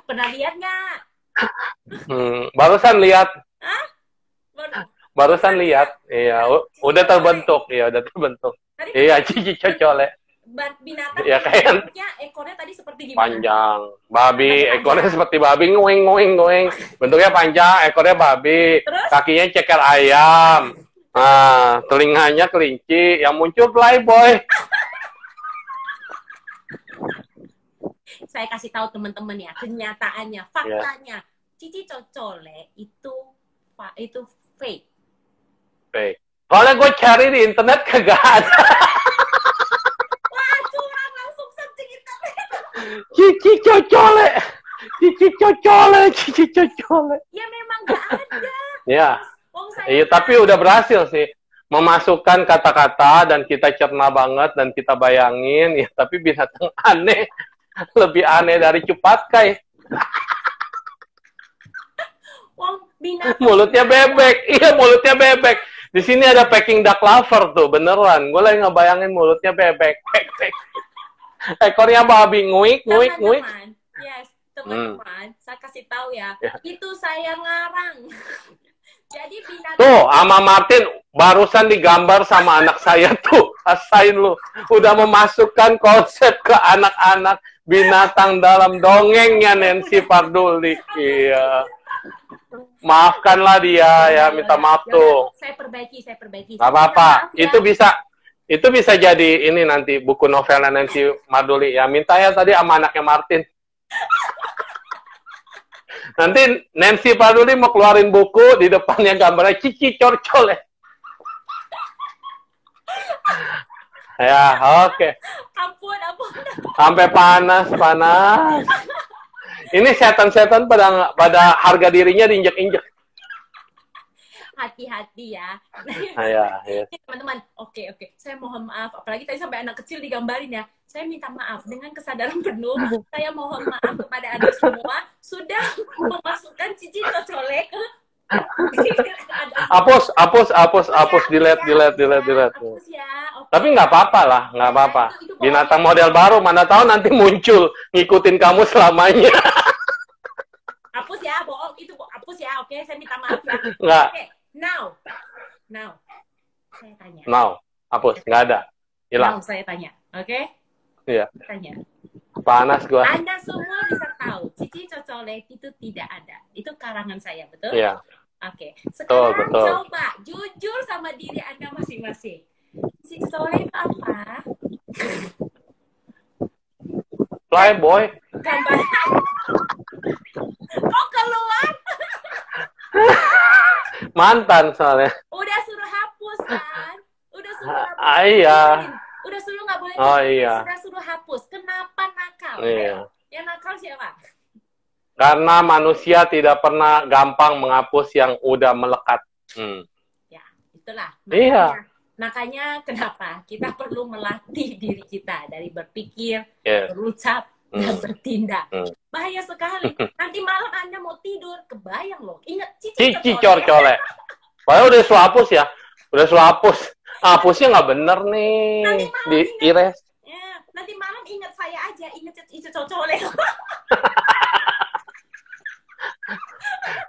Pernah lihat nggak? Barusan lihat. Hah? Barusan lihat. Iya, udah terbentuk. Iya, udah terbentuk. Iya, cici cocol. Binatang ya, kayak ekornya tadi seperti gimana? Panjang. Babi, ekornya seperti babi, ngoeng. Bentuknya panjang, ekornya babi. Terus? Kakinya ceker ayam. Nah, telinganya kelinci, yang muncul playboy. Saya kasih tahu teman-teman ya, kenyataannya, faktanya, cici cocole itu fake. Fake. Soalnya gue cari di internet kagak ada. Wah, curang langsung searching internet. Cici cocole. Ya memang gak ada. Ya. Iya, tapi udah berhasil sih memasukkan kata-kata dan kita cerna banget dan kita bayangin ya, tapi binatang aneh lebih aneh dari cupatkai. Mulutnya bebek. Iya, mulutnya bebek. Di sini ada Peking duck lover tuh, beneran. Gue lagi ngebayangin mulutnya bebek. Ekornya babi, nguik. Yes, teman-teman, saya kasih tahu ya. Itu saya ngarang. Jadi binatang tuh, sama Martin barusan digambar sama anak saya tuh. Rasain lu. Udah memasukkan konsep ke anak-anak binatang dalam dongengnya Nancy Parduli. Iya. Maafkanlah dia ya, minta maaf tuh. Saya perbaiki. Gak apa-apa. Ya. Itu bisa jadi ini nanti buku novelnya Nancy Parduli ya. Minta ya tadi sama anaknya Martin. Nanti Nancy Parduli mau keluarin buku, di depannya gambarnya cici corcol ya. Ya, oke. Ampun. Sampai panas. Ini setan-setan pada harga dirinya diinjek-injek. Hati-hati ya. Ya. Teman-teman, oke. Saya mohon maaf. Apalagi tadi sampai anak kecil digambarin ya. Saya minta maaf dengan kesadaran penuh. Saya mohon maaf kepada Anda semua sudah memasukkan cici cocole ke Hapus, delete. Hapus ya. Oke. Tapi nggak apa-apa lah, nggak apa-apa. Itu Binatang pokoknya. model baru, mana tahu nanti muncul ngikutin kamu selamanya. Hapus ya, bohong itu hapus ya. Oke, saya minta maaf ya. Nggak, Oke, now. Saya tanya. now, hapus, nggak ada, hilang. Now saya tanya, oke? Iya, Tanya. panas gua. Anda semua bisa tahu, Cici Cocolek itu tidak ada. Itu karangan saya, betul? Iya, Oke. Sekarang betul. coba jujur sama diri Anda masing-masing. Cici Cocolek itu apa? Playboy. Gambar. Kok keluar? Mantan soalnya. Udah suruh hapus kan? Udah suruh hapus. Iya. Udah suruh nggak boleh. Oh iya. Udah suruh hapus. Kenapa nakal? Iya. Yang nakal siapa? Karena manusia tidak pernah gampang menghapus yang udah melekat. Ya, itulah. Iya. Makanya kenapa kita perlu melatih diri kita dari berpikir, Yes. berucap, dan bertindak. Hmm. Bahaya sekali. Nanti malam Anda mau tidur, kebayang loh. Ingat Cici Cocolek. Padahal udah suruh hapus ya. Udah suruh hapus. Hapusnya nggak bener nih. Di erase. Ya, nanti malam ingat saya aja. Ingat Cici Cocolek.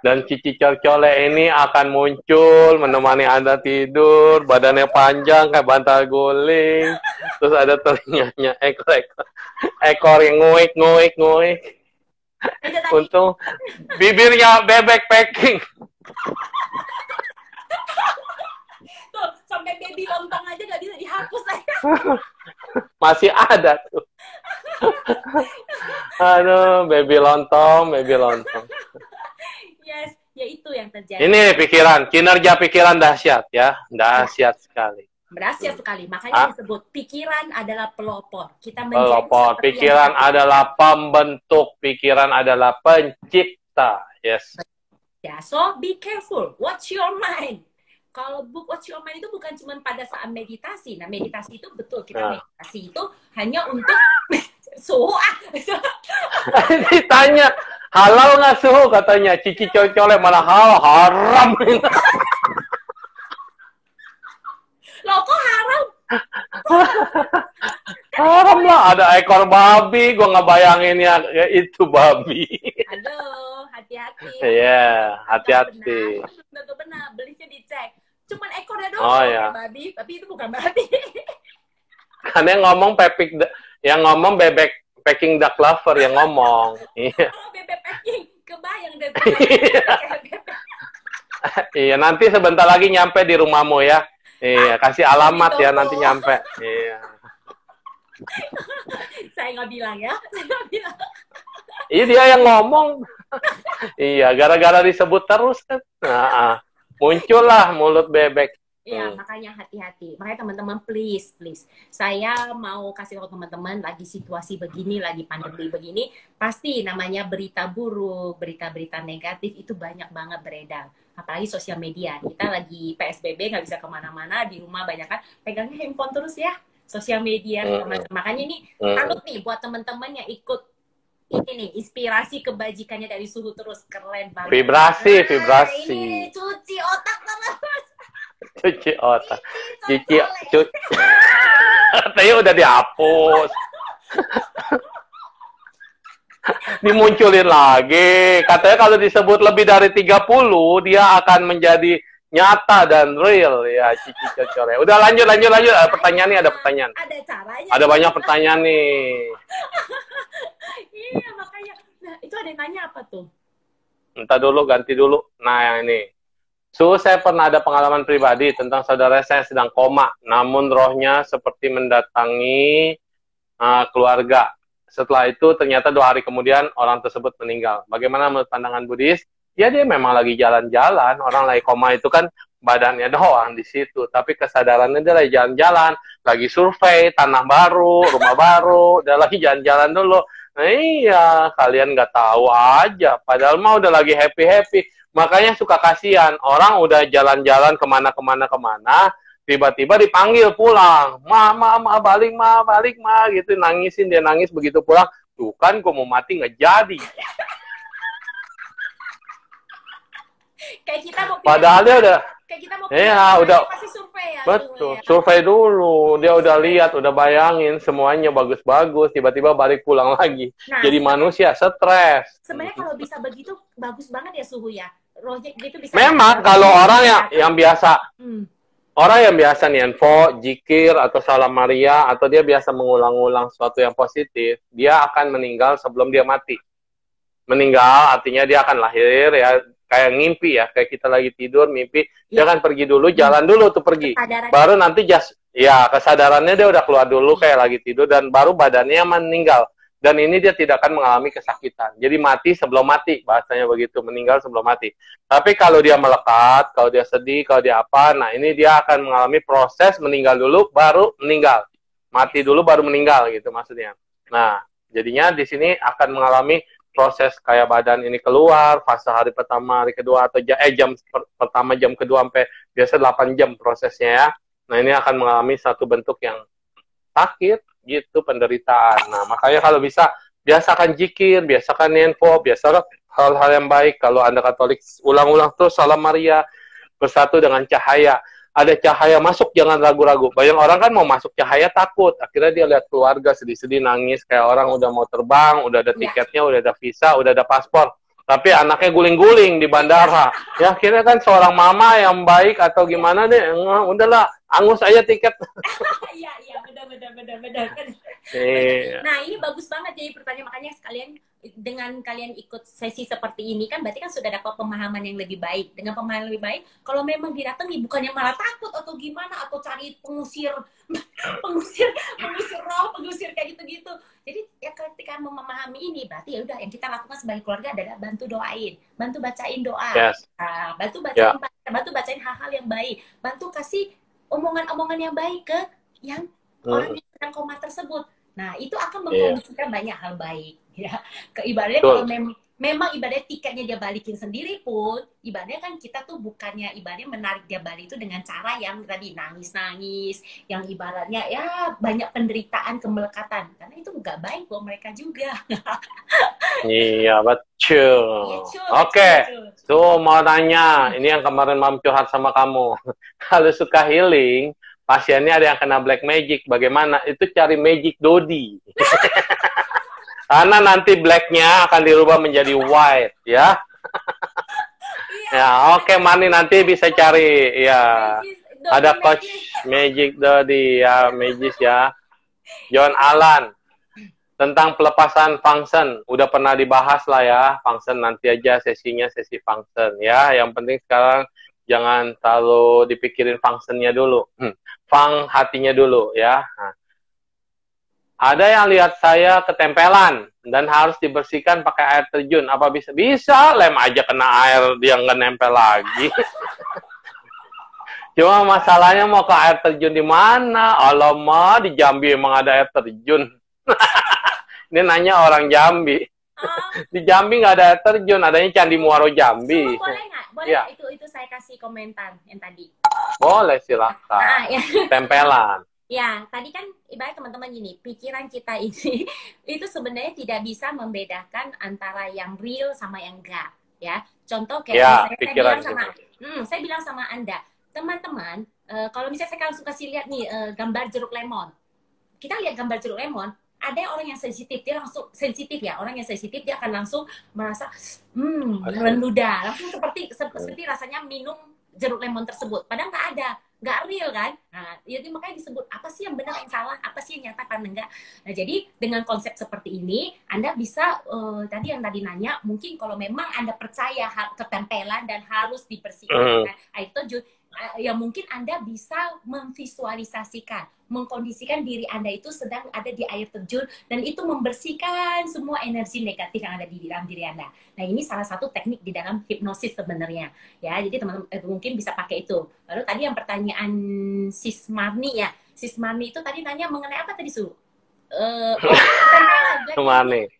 Dan Cici Cocolek ini akan muncul menemani Anda tidur, badannya panjang kayak bantal guling, terus ada telinganya, ekor yang nguik. Untung bibirnya bebek packing. Tuh, sampai baby lontong aja nggak bisa dihapus aja. Masih ada tuh. Aduh, baby lontong. Yes, ya itu yang terjadi. Ini kinerja pikiran dahsyat ya, dahsyat sekali. Dahsyat sekali. Makanya disebut pikiran adalah pelopor. Kita Pelopor, pikiran adalah pembentuk, pikiran adalah pencipta. Yes. Ya, so be careful. Watch your mind. Kalau watch your mind itu bukan cuma pada saat meditasi. Nah, meditasi itu betul. Kita meditasi itu hanya untuk suhu. Ditanya, halal nggak suhu? Katanya, Cici Cocolek malah haram. Loh, kok haram? Haram lah, ada ekor babi. Gue ngebayangin ya itu babi. Aduh, hati-hati. Iya, hati-hati. Tentu benar, belinya dicek. Cuman ekornya doang babi, tapi itu bukan babi. Karena yang ngomong bebek packing duck lover yang ngomong. Iya. Oh, bebek packing, kebayang deh. Iya, nanti sebentar lagi nyampe di rumahmu ya. Iya, kasih alamat ya, nanti nyampe. Iya. Saya nggak bilang ya. Iya, dia yang ngomong. Iya, gara-gara disebut terus kan. Nah, muncullah mulut bebek. Iya, makanya hati-hati. Makanya teman-teman, please. Saya mau kasih tahu teman-teman, lagi situasi begini, lagi pandemi begini, pasti namanya berita buruk, berita-berita negatif itu banyak banget beredar. Apalagi sosial media. Kita lagi PSBB, nggak bisa kemana-mana, di rumah banyak kan, pegangnya handphone terus ya, sosial media. Makanya ini, takut nih buat teman-teman yang ikut ini nih, inspirasi kebajikannya dari suhu terus, keren banget. Vibrasi. Ini cuci otak terus. Cuci otak. Cuci. Katanya udah dihapus. Dimunculin lagi. Katanya kalau disebut lebih dari 30, dia akan menjadi nyata dan real ya, Cici Cocolek. Udah lanjut. Ada pertanyaan. Ada caranya. Ada banyak pertanyaan nih. Iya, makanya. Nah, itu ada yang nanya apa tuh? Entah dulu, ganti dulu. Nah, yang ini. Saya pernah ada pengalaman pribadi tentang saudara saya sedang koma, namun rohnya seperti mendatangi keluarga. Setelah itu, ternyata 2 hari kemudian orang tersebut meninggal. Bagaimana menurut pandangan Buddhis? Ya, dia memang lagi jalan-jalan. Orang lagi koma itu kan badannya doang di situ, tapi kesadarannya dia lagi jalan-jalan, lagi survei tanah baru, rumah baru, dia lagi jalan-jalan dulu. Nah, iya, kalian nggak tahu aja, padahal mah udah lagi happy-happy. Makanya suka kasihan, orang udah jalan-jalan kemana, tiba-tiba dipanggil pulang, balik gitu, nangisin, dia nangis begitu pulang, tuh kan gue mau mati nggak jadi. Kayak kita mau Padahal dia udah, kayak kita mau udah, pasti survei ya. betul, Ya. survei dulu. Dia udah lihat, udah bayangin semuanya bagus-bagus, tiba-tiba balik pulang lagi. Nah, Jadi manusia stres. Sebenarnya kalau bisa begitu bagus banget ya Suhu ya. Rohnya gitu bisa. Memang kalau orang yang biasa, orang yang biasa nianfo, jikir atau salam Maria atau dia biasa mengulang-ulang sesuatu yang positif, dia akan meninggal sebelum dia mati. Meninggal artinya dia akan lahir ya, kayak ngimpi ya, kayak kita lagi tidur mimpi, dia akan pergi dulu, jalan dulu tuh pergi. Baru nanti kesadarannya dia udah keluar dulu kayak lagi tidur dan baru badannya meninggal. Dan ini dia tidak akan mengalami kesakitan. Jadi mati sebelum mati, bahasanya begitu, meninggal sebelum mati. Tapi kalau dia melekat, kalau dia sedih, kalau dia apa, nah ini dia akan mengalami proses meninggal dulu, baru meninggal. Mati dulu, baru meninggal gitu maksudnya. Nah, jadinya di sini akan mengalami proses kayak badan ini keluar, fase hari pertama, hari kedua, atau jam pertama, jam kedua, sampai biasa 8 jam prosesnya ya. Nah, ini akan mengalami satu bentuk yang sakit, gitu, penderitaan. Nah, makanya kalau bisa, biasakan jikir, biasakan nianfo, biasakan hal-hal yang baik. Kalau Anda Katolik, ulang-ulang terus salam Maria, bersatu dengan cahaya. Ada cahaya masuk, jangan ragu-ragu. Banyak orang kan mau masuk cahaya takut. Akhirnya dia lihat keluarga sedih-sedih, nangis, kayak orang udah mau terbang, udah ada tiketnya, udah ada visa, udah ada paspor. Tapi anaknya guling-guling di bandara. Ya akhirnya kan seorang mama yang baik atau gimana deh, udahlah, angus aja tiket. Iya, benar. Iya. Nah, ini bagus banget jadi pertanyaan, makanya sekalian dengan kalian ikut sesi seperti ini kan berarti kan sudah dapat pemahaman yang lebih baik. Dengan pemahaman lebih baik, kalau memang didatangi bukannya malah takut atau gimana atau cari pengusir roh, pengusir kayak gitu-gitu. Jadi ya ketika memahami ini berarti ya udah yang kita lakukan sebagai keluarga adalah bantu doain, bantu bacain doa. Yes. Bantu bacain hal-hal yang baik, bantu kasih omongan-omongan yang baik ke yang orang yang sedang koma tersebut. Nah, itu akan mengkondisikan banyak hal baik ya. Ibaratnya kalau memang ibaratnya tiketnya dia balikin sendiri pun, ibaratnya kan kita tuh bukannya ibaratnya menarik dia balik itu dengan cara yang tadi nangis-nangis, yang ibaratnya ya banyak penderitaan, kemelekatan. Karena itu nggak baik buat mereka juga. Iya, betul. Oke. Tuh mau tanya, ini yang kemarin Mam curhat sama kamu. Kalau suka healing, pasiennya ada yang kena black magic, bagaimana? Itu cari magic Dodi. Karena nanti blacknya akan dirubah menjadi white, ya. Ya, oke, Mani nanti bisa cari, ya. Ada coach magic Dodi, ya, magis ya. John Alan. Tentang pelepasan function, udah pernah dibahas lah ya, function nanti aja sesinya sesi function, ya. Yang penting sekarang jangan terlalu dipikirin functionnya dulu. Hatinya dulu ya. Nah. Ada yang lihat saya ketempelan dan harus dibersihkan pakai air terjun. Apa bisa? Bisa, lem aja kena air dia nggak nempel lagi. Cuma masalahnya mau ke air terjun di mana? Alamak, di Jambi emang ada air terjun. Ini nanya orang Jambi. Di Jambi nggak ada air terjun, adanya Candi Muaro Jambi. Boleh nggak? Boleh ya. Itu saya kasih komentar yang tadi. Boleh, silakan. Ya. Tempelan. Ya, tadi kan ibarat teman-teman gini, pikiran kita ini itu sebenarnya tidak bisa membedakan antara yang real sama yang enggak, ya. Contoh kayak saya bilang sama Anda, teman-teman, kalau misalnya saya langsung kasih lihat nih gambar jeruk lemon. Kita lihat gambar jeruk lemon, ada orang yang sensitif, dia langsung sensitif ya. Orang yang sensitif dia akan langsung merasa meludah, langsung seperti rasanya minum jeruk lemon tersebut. Padahal nggak real kan. Nah, jadi makanya disebut apa sih yang benar, yang salah, apa sih yang nyata, apa enggak. Nah, jadi dengan konsep seperti ini, Anda bisa tadi nanya, mungkin kalau memang Anda percaya ketempelan dan harus dibersihkan air terjun, ya mungkin Anda bisa memvisualisasikan, mengkondisikan diri Anda itu sedang ada di air terjun dan itu membersihkan semua energi negatif yang ada di dalam diri Anda. Nah, ini salah satu teknik di dalam hipnosis sebenarnya. Ya, jadi teman-teman mungkin bisa pakai itu. Lalu tadi yang pertanyaan Sis Marni ya. Sis Marni itu tadi nanya mengenai apa tadi, Su? Marni.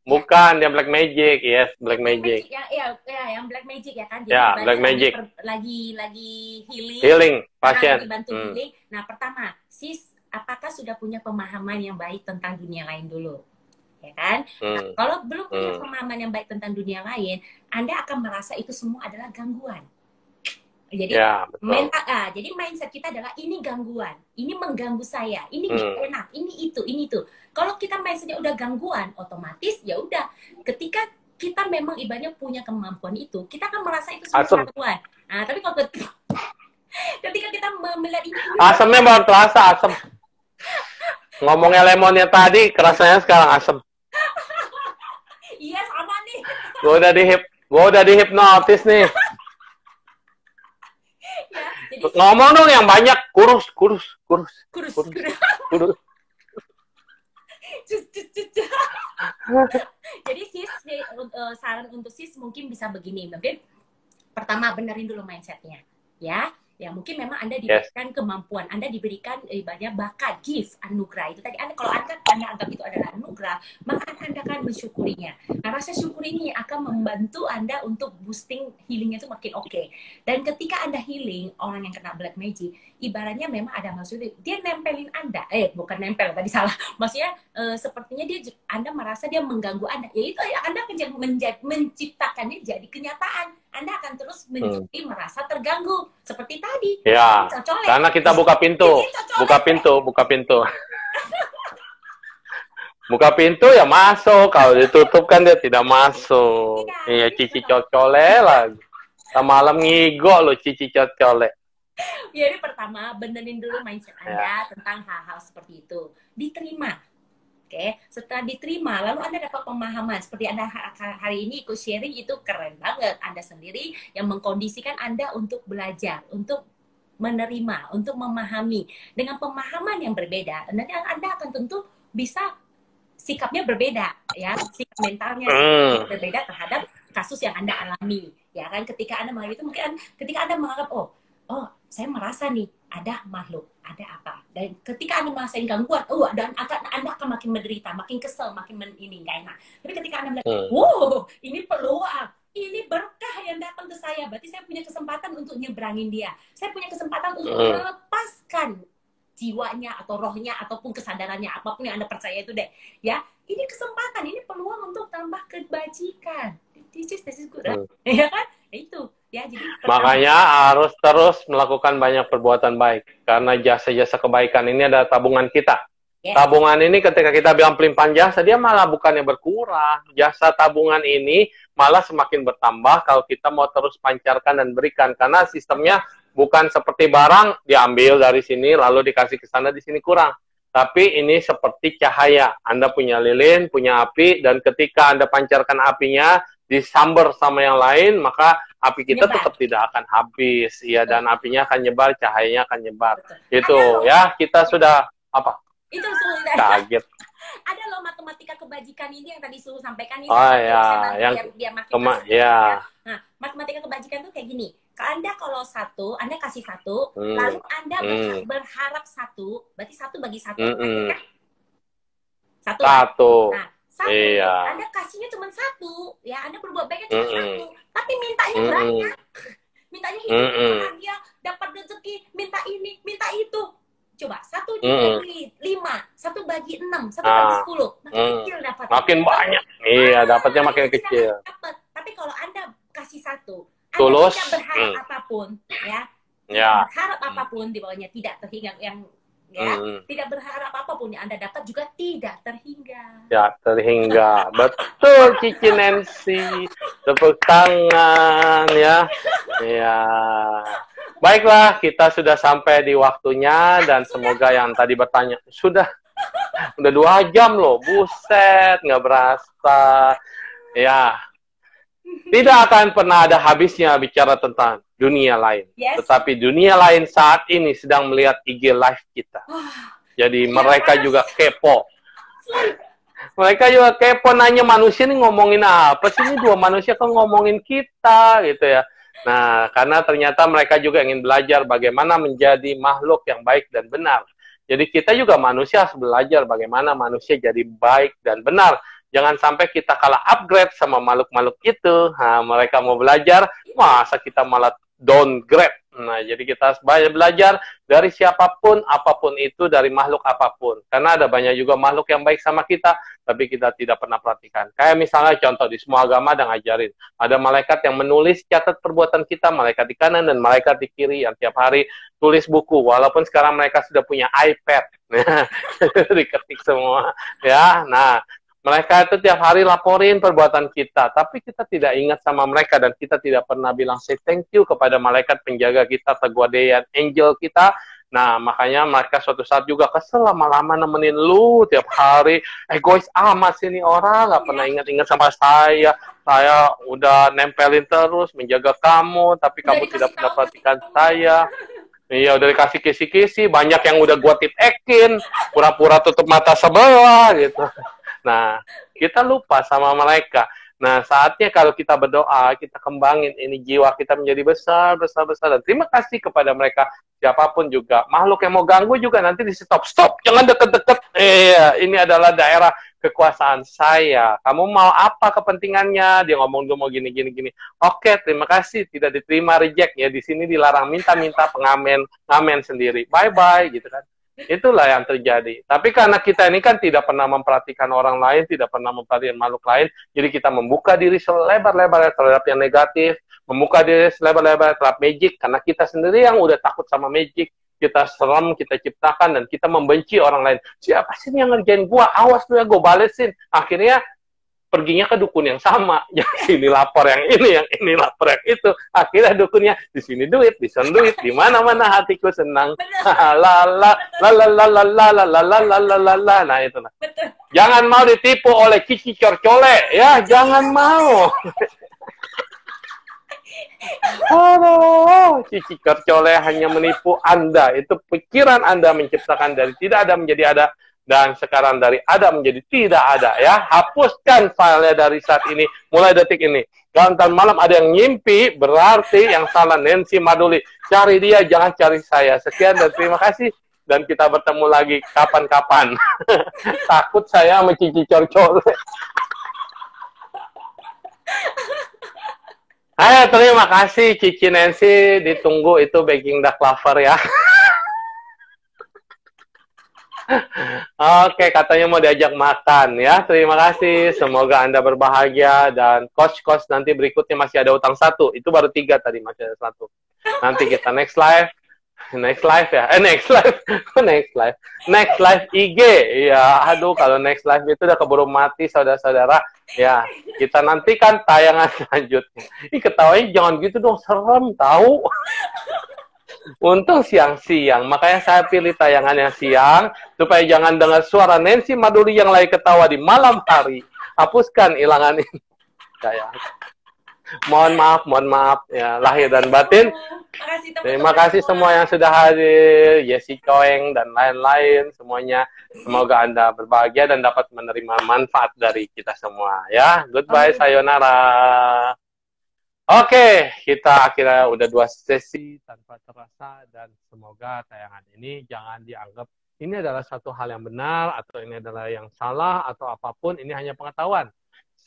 Bukan, dia Black Magic, yes, Black Magic. Yang Black Magic ya kan. Jadi ya, Black Magic. Lagi healing. Healing, pasien. Dibantu healing. Nah, pertama, Sis, apakah sudah punya pemahaman yang baik tentang dunia lain dulu? ya kan? Nah, Hmm. kalau belum punya Hmm. pemahaman yang baik tentang dunia lain, Anda akan merasa itu semua adalah gangguan. Jadi Ya, betul. jadi mindset kita adalah ini gangguan, ini mengganggu saya, ini gak Hmm. enak, ini itu. Kalau kita mindsetnya udah gangguan, otomatis ya udah. Ketika kita memang ibaratnya punya kemampuan itu, kita akan merasa itu semua Asem. gangguan. Nah, tapi kalau ketika kita melihat ini Asemnya baru terasa asem. Ngomongnya lemonnya tadi, kerasanya sekarang asem. iya sama nih. Gue udah dihipnotis nih. Ya, jadi Ngomong dong yang banyak, kurus. kurus. Jadi sis, saran untuk sis mungkin bisa begini, mungkin pertama benerin dulu mindsetnya, ya mungkin memang Anda diberikan kemampuan, Anda diberikan ibaratnya bakat, gift, anugerah itu tadi. Kalau Anda anggap itu adalah anugerah, maka Anda akan mensyukurinya. Nah, rasa syukur ini akan membantu Anda untuk boosting healingnya itu makin oke. Dan ketika Anda healing orang yang kena black magic, ibaratnya memang ada maksudnya dia nempelin Anda, bukan nempel tadi salah, maksudnya sepertinya Anda merasa dia mengganggu Anda, yaitu Anda menciptakannya jadi kenyataan. Anda akan terus menjadi merasa terganggu seperti tadi. Ya, karena kita buka pintu. Buka pintu ya masuk. Kalau ditutup kan dia tidak masuk. Iya, cici cocole lagi. Malam ngigo lo cici cocole. Jadi pertama benerin dulu mindset Anda tentang hal-hal seperti itu. Diterima. Oke, setelah diterima, lalu Anda dapat pemahaman. Seperti Anda hari ini ikut sharing, itu keren banget. Anda sendiri yang mengkondisikan Anda untuk belajar, untuk menerima, untuk memahami. Dengan pemahaman yang berbeda, nanti Anda akan tentu bisa sikapnya berbeda, ya. Sikap mentalnya berbeda terhadap kasus yang Anda alami. Ya kan, ketika Anda mengalami itu, mungkin ketika Anda menganggap, oh, saya merasa nih, ada makhluk, ada apa. Dan ketika Anda merasain gangguan, dan Anda akan makin menderita, makin kesel, ini nggak enak. Tapi ketika Anda melihat, wow, ini peluang, ini berkah yang datang ke saya, berarti saya punya kesempatan untuk nyebrangin dia. Saya punya kesempatan untuk melepaskan jiwanya atau rohnya ataupun kesadarannya, apapun yang Anda percaya itu deh. Ya, ini kesempatan, ini peluang untuk tambah kebajikan. This is good, ya kan? Itu. Ya, jadi makanya harus terus melakukan banyak perbuatan baik. Karena jasa-jasa kebaikan ini adalah tabungan kita. Tabungan ini ketika kita bilang pelimpahan jasa, dia malah bukannya berkurang. Jasa tabungan ini malah semakin bertambah kalau kita mau terus pancarkan dan berikan. Karena sistemnya bukan seperti barang diambil dari sini lalu dikasih ke sana, di sini kurang. Tapi ini seperti cahaya. Anda punya lilin, punya api, dan ketika Anda pancarkan apinya, disambar sama yang lain, maka api kita tetap tidak akan habis. Ya, dan apinya akan nyebar, cahayanya akan nyebar. Itu ya, kita sudah apa? Itu sudah kaget. Ada loh matematika kebajikan ini yang tadi Suhu sampaikan ini. Biar makin Nah, matematika kebajikan tuh kayak gini. Anda kalau Anda kasih satu, lalu Anda berharap satu, berarti satu bagi satu. Satu. Nah, Anda kasihnya cuma satu, ya Anda berbuat baiknya cuma satu, tapi mintanya banyak. Mintanya hidup bahagia, dapat rezeki, minta ini, minta itu. Coba, satu dibagi 5, satu bagi 6, satu bagi 10, makin kecil dapatnya. Makin banyak. Iya, dapatnya makin kecil. Tapi kalau Anda kasih satu, Anda tidak berharap apapun, ya. Berharap apapun di bawahnya, tidak terhingga tidak berharap apapun yang Anda dapat juga tidak terhingga. Ya, terhingga. Betul, Cici Nancy. Tepuk tangan, ya. Ya. Baiklah, kita sudah sampai di waktunya, dan semoga yang tadi bertanya, udah 2 jam loh, buset, nggak berasa. Ya, tidak akan pernah ada habisnya bicara tentang dunia lain. Tetapi dunia lain saat ini sedang melihat IG live kita. Jadi mereka juga kepo. Mereka juga kepo, nanya manusia ini ngomongin apa sih, ini 2 manusia kan ngomongin kita, gitu ya. Nah, karena ternyata mereka juga ingin belajar bagaimana menjadi makhluk yang baik dan benar. Jadi kita juga manusia harus belajar bagaimana manusia jadi baik dan benar. Jangan sampai kita kalah upgrade sama makhluk-makhluk itu. Nah, mereka mau belajar, masa kita malah downgrade. Nah, jadi kita banyak belajar dari siapapun, apapun itu, dari makhluk apapun. Karena ada banyak juga makhluk yang baik sama kita, tapi kita tidak pernah perhatikan. Kayak misalnya contoh, di semua agama ada ngajarin. Ada malaikat yang menulis catat perbuatan kita, malaikat di kanan dan malaikat di kiri, yang tiap hari tulis buku. Walaupun sekarang mereka sudah punya iPad. Diketik semua. Ya, nah, mereka itu tiap hari laporin perbuatan kita, tapi kita tidak ingat sama mereka dan kita tidak pernah bilang say thank you kepada malaikat penjaga kita, teguadean angel kita. Nah, makanya mereka suatu saat juga kesel lama-lama nemenin lu tiap hari. Egois amat sih ini orang, nggak pernah ingat-ingat sama saya. Saya udah nempelin terus, menjaga kamu, tapi kamu tidak pernah perhatikan saya. Iya, udah dikasih kisi-kisi, banyak yang udah gua tip-ekin, pura-pura tutup mata sebelah gitu. Nah, kita lupa sama mereka. Nah, saatnya kalau kita berdoa, kita kembangin ini jiwa kita menjadi besar, besar, besar. Dan terima kasih kepada mereka, siapapun juga. Makhluk yang mau ganggu juga nanti di stop. Stop, jangan deket-deket. Ini adalah daerah kekuasaan saya. Kamu mau apa kepentingannya? Dia ngomong dulu mau gini, gini, gini. Oke, terima kasih. Tidak diterima, reject. Ya, di sini dilarang minta-minta pengamen, ngamen sendiri. Bye-bye, gitu kan. Itulah yang terjadi. Tapi karena kita ini kan tidak pernah memperhatikan orang lain, tidak pernah memperhatikan makhluk lain, jadi kita membuka diri selebar-lebar terhadap yang negatif, membuka diri selebar-lebar terhadap magic, karena kita sendiri yang udah takut sama magic, kita serem, kita ciptakan, dan kita membenci orang lain. Siapa sih yang ngerjain gua? Awas lu ya, gua balesin. Akhirnya perginya ke dukun yang sama, yang sini lapor yang ini lapor yang itu. Akhirnya dukunnya di sini duit, di sana duit, di mana-mana hatiku senang. La la la la la la la la la la la la la. Nah itu. Jangan mau ditipu oleh cici corcole, ya jangan mau. Oh, cici corcole hanya menipu Anda. Itu pikiran Anda menciptakan dari tidak ada menjadi ada. Dan sekarang dari ada menjadi tidak ada ya. Hapuskan filenya dari saat ini, mulai detik ini. Kalau ntar malam ada yang ngimpi, berarti yang salah Nancy Maduli. Cari dia, jangan cari saya. Sekian dan terima kasih. Dan kita bertemu lagi kapan-kapan. Takut saya sama cici corcol. Ayo, terima kasih Cici Nancy. Ditunggu itu baking duck lover ya. Oke, katanya mau diajak makan ya. Terima kasih. Semoga Anda berbahagia dan coach nanti berikutnya masih ada utang 1. Itu baru 3 tadi, masih ada 1. Nanti kita next live ya. Next live IG. Ya, aduh kalau next live itu udah keburu mati saudara-saudara. Ya, kita nantikan tayangan selanjutnya. Ih, ketawanya jangan gitu dong, serem tahu. Untung siang-siang, makanya saya pilih tayangannya siang, supaya jangan dengar suara Nancy Maduli yang lagi ketawa di malam hari. Hapuskan, ilangan ini. Mohon maaf, ya, lahir dan batin. Terima kasih semua yang sudah hadir, Yesi Koeng dan lain-lain, semuanya. Semoga Anda berbahagia dan dapat menerima manfaat dari kita semua. Ya, goodbye, sayonara. Oke, kita akhirnya udah 2 sesi tanpa terasa dan semoga tayangan ini jangan dianggap ini adalah satu hal yang benar atau ini adalah yang salah atau apapun, ini hanya pengetahuan.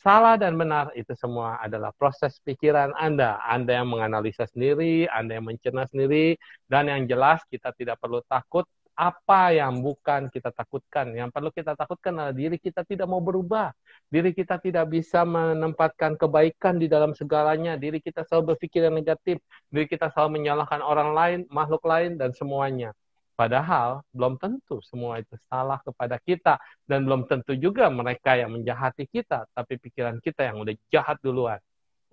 Salah dan benar itu semua adalah proses pikiran Anda. Anda yang menganalisa sendiri, Anda yang mencerna sendiri, dan yang jelas kita tidak perlu takut apa yang bukan kita takutkan. Yang perlu kita takutkan adalah diri kita tidak mau berubah. Diri kita tidak bisa menempatkan kebaikan di dalam segalanya. Diri kita selalu berpikir yang negatif. Diri kita selalu menyalahkan orang lain, makhluk lain, dan semuanya. Padahal belum tentu semua itu salah kepada kita. Dan belum tentu juga mereka yang menjahati kita. Tapi pikiran kita yang udah jahat duluan.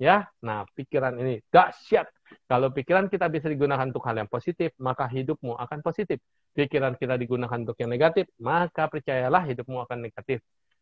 Ya, nah pikiran ini dahsyat. Kalau pikiran kita bisa digunakan untuk hal yang positif, maka hidupmu akan positif. Pikiran kita digunakan untuk yang negatif, maka percayalah hidupmu akan negatif.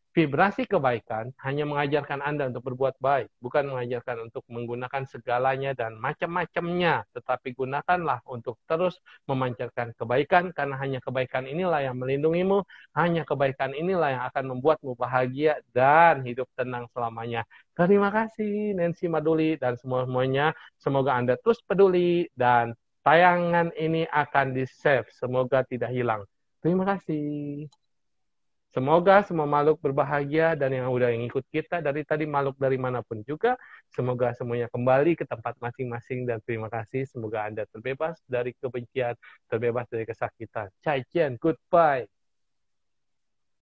Vibrasi kebaikan hanya mengajarkan Anda untuk berbuat baik, bukan mengajarkan untuk menggunakan segalanya dan macam-macamnya, tetapi gunakanlah untuk terus memancarkan kebaikan, karena hanya kebaikan inilah yang melindungimu, hanya kebaikan inilah yang akan membuatmu bahagia dan hidup tenang selamanya. Terima kasih Nancy Maduli dan semuanya. Semoga Anda terus peduli dan tayangan ini akan di-save. Semoga tidak hilang. Terima kasih. Semoga semua makhluk berbahagia dan yang udah ikut kita dari tadi makhluk dari manapun juga, semoga semuanya kembali ke tempat masing-masing dan terima kasih. Semoga Anda terbebas dari kebencian, terbebas dari kesakitan. Zaijian, goodbye.